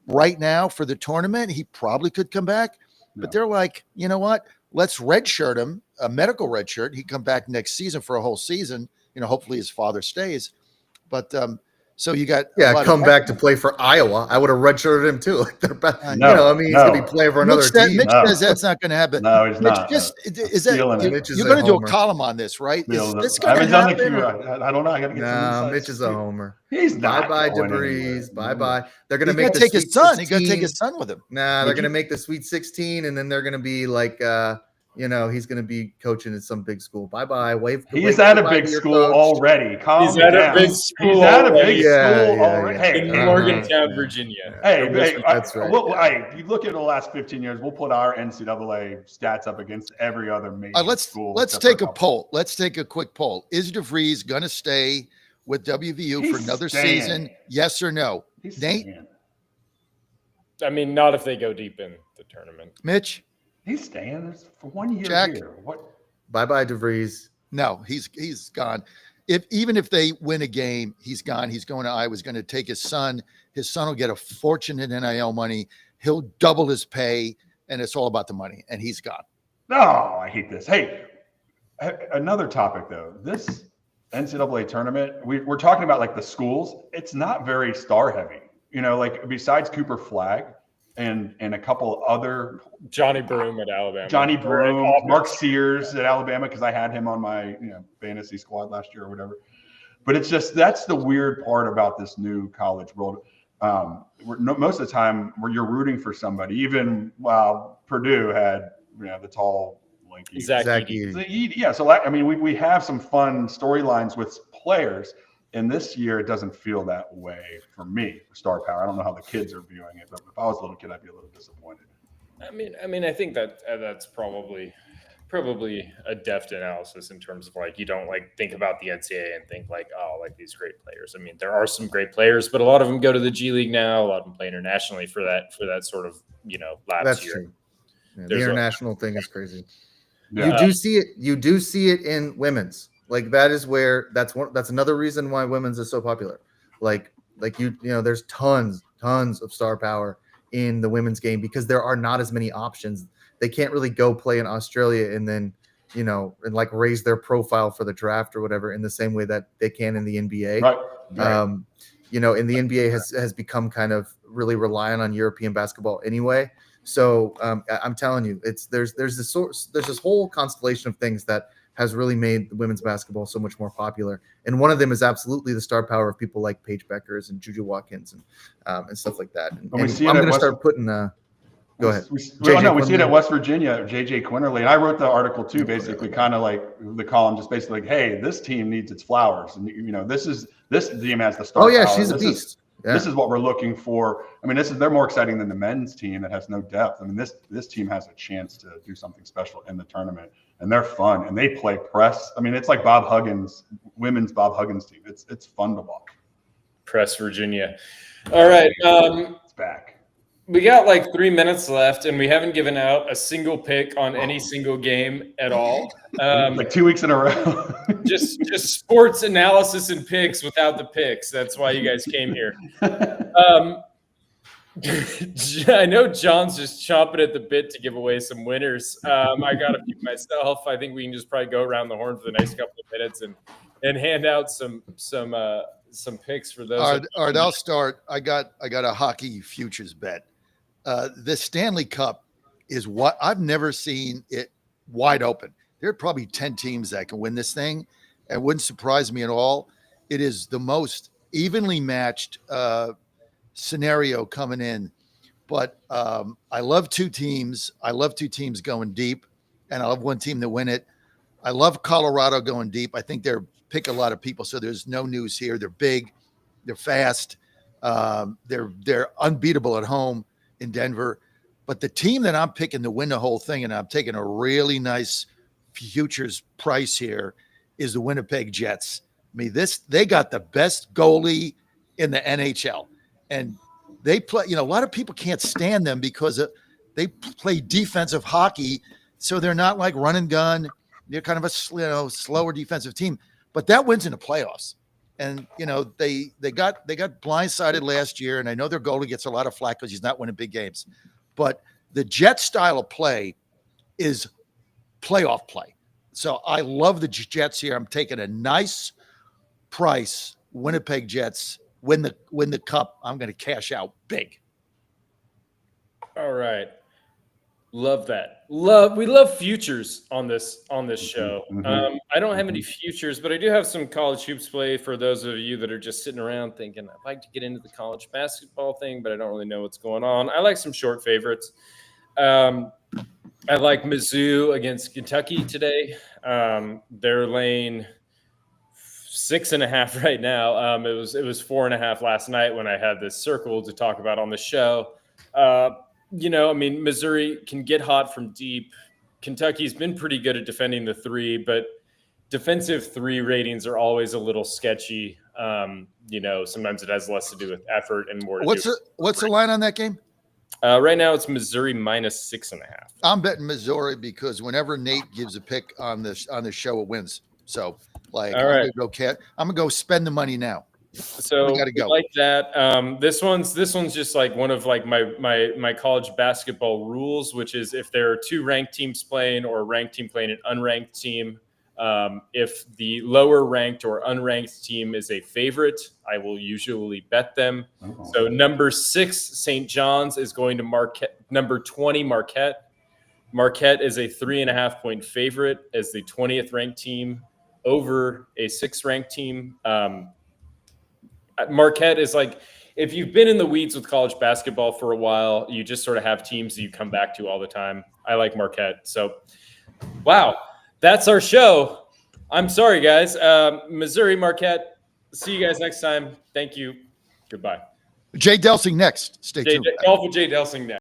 right now for the tournament. He probably could come back, but they're like, you know what? Let's redshirt him, a medical redshirt. He come back next season for a whole season. You know, hopefully his father stays. But so you got come back to play for Iowa. I would have redshirted him too. Like he's gonna be playing for another team. Mitch says that's not going to happen. No, it's not. You're going to do a column on this, right? Is this going to happen? I don't know. I got to get some Mitch is a homer. He's not. Bye, DeVries. Bye. They're going to make take his son. He's going to take his son with him. Nah, they're going to make the Sweet 16, and then they're going to be like, he's going to be coaching at some big school. Bye. He's at a big school already. Calm down. He's at a big school already. Hey, in Morgantown, Virginia. Hey, that's right. You look at the last 15 years, we'll put our NCAA stats up against every other major school. Let's take a poll. Let's take a quick poll. Is DeVries going to stay with WVU for another season? Yes or no? Nate? I mean, not if they go deep in the tournament. Mitch? He's staying for 1 year. Jack? Here. What? Bye, DeVries. No, he's gone. Even if they win a game, he's gone. He's going to Iowa. He's going to take his son. His son will get a fortune in NIL money. He'll double his pay, and it's all about the money. And he's gone. Oh, I hate this. Hey, another topic though. This NCAA tournament, we're talking about like the schools. It's not very star heavy. You know, like besides Cooper Flagg and a couple other Johnny Broom at Alabama. Johnny Broom, Mark Sears at Alabama, because I had him on my fantasy squad last year or whatever. But it's just that's the weird part about this new college world. Most of the time, where you're rooting for somebody, even while Purdue had the tall, lanky Zach Edey. Yeah, so I mean, we have some fun storylines with players. And this year, it doesn't feel that way for me, for star power. I don't know how the kids are viewing it, but if I was a little kid, I'd be a little disappointed. I mean, I think that's probably a deft analysis in terms of like you don't like think about the NCAA and think like, oh, like these great players. I mean, there are some great players, but a lot of them go to the G League now. A lot of them play internationally for that sort of lapse That's year. true. Yeah, the international thing is crazy. Yeah. You do see it in women's. Like that's another reason why women's is so popular. Like there's tons of star power in the women's game because there are not as many options. They can't really go play in Australia and then, and like raise their profile for the draft or whatever in the same way that they can in the NBA. Right. And the NBA has become kind of really reliant on European basketball anyway. So I'm telling you, there's this whole constellation of things that has really made women's basketball so much more popular. And one of them is absolutely the star power of people like Paige Beckers and Juju Watkins and stuff like that. And I'm going to start putting go ahead. We see it at West Virginia, JJ Quinterly. And I wrote the article too, basically kind of like the column, just basically like, hey, this team needs its flowers. And this team has the star power. Oh yeah, she's a beast. This is what we're looking for. I mean, they're more exciting than the men's team that has no depth. I mean, this team has a chance to do something special in the tournament, and they're fun and they play press. I mean, it's like women's Bob Huggins team. It's fun to watch. Press Virginia. All right, it's back. We got like 3 minutes left, and we haven't given out a single pick on any single game at all. Like 2 weeks in a row. just sports analysis and picks without the picks. That's why you guys came here. I know John's just chomping at the bit to give away some winners. I got a few myself. I think we can just probably go around the horn for the next couple of minutes and hand out some picks for those. All right, I'll start. I got a hockey futures bet. The Stanley Cup is what I've never seen it wide open. There are probably 10 teams that can win this thing. It wouldn't surprise me at all. It is the most evenly matched scenario coming in. But I love two teams. I love two teams going deep, and I love one team to win it. I love Colorado going deep. I think they're pick a lot of people, so there's no news here. They're big. They're fast. They're unbeatable at home in Denver. But the team that I'm picking to win the whole thing, and I'm taking a really nice futures price here, is the Winnipeg Jets. I mean, they got the best goalie in the NHL, and they play. A lot of people can't stand them because they play defensive hockey, so they're not like run and gun. They're kind of a slower defensive team, but that wins in the playoffs. And they got blindsided last year, and I know their goalie gets a lot of flack because he's not winning big games, but the Jet style of play is playoff play. So I love the Jets here. I'm taking a nice price. Winnipeg Jets win the cup. I'm going to cash out big. All right. Love that. We love futures on this show. I don't have any futures, but I do have some college hoops play for those of you that are just sitting around thinking, I'd like to get into the college basketball thing, but I don't really know what's going on. I like some short favorites. I like Mizzou against Kentucky today. They're laying 6.5 right now. It was 4.5 last night when I had this circle to talk about on the show. Missouri can get hot from deep. Kentucky's been pretty good at defending the three, but defensive three ratings are always a little sketchy. Sometimes it has less to do with effort and more. What's the line on that game? Right now it's Missouri minus 6.5. I'm betting Missouri because whenever Nate gives a pick on the show, it wins. So I'm gonna go spend the money now. So we go. Like that. This one's just like one of like my college basketball rules, which is if there are two ranked teams playing or a ranked team playing an unranked team, if the lower ranked or unranked team is a favorite, I will usually bet them. So number 6, St. John's is going to Marquette. Number 20, Marquette. Marquette is a 3.5 point favorite as the 20th ranked team over a 6th ranked team. Marquette is like, if you've been in the weeds with college basketball for a while, you just sort of have teams that you come back to all the time. I like Marquette. So, wow, that's our show. I'm sorry, guys. Missouri, Marquette. See you guys next time. Thank you. Goodbye. Jay Delsing next. Stay tuned. Golf with Jay Delsing next.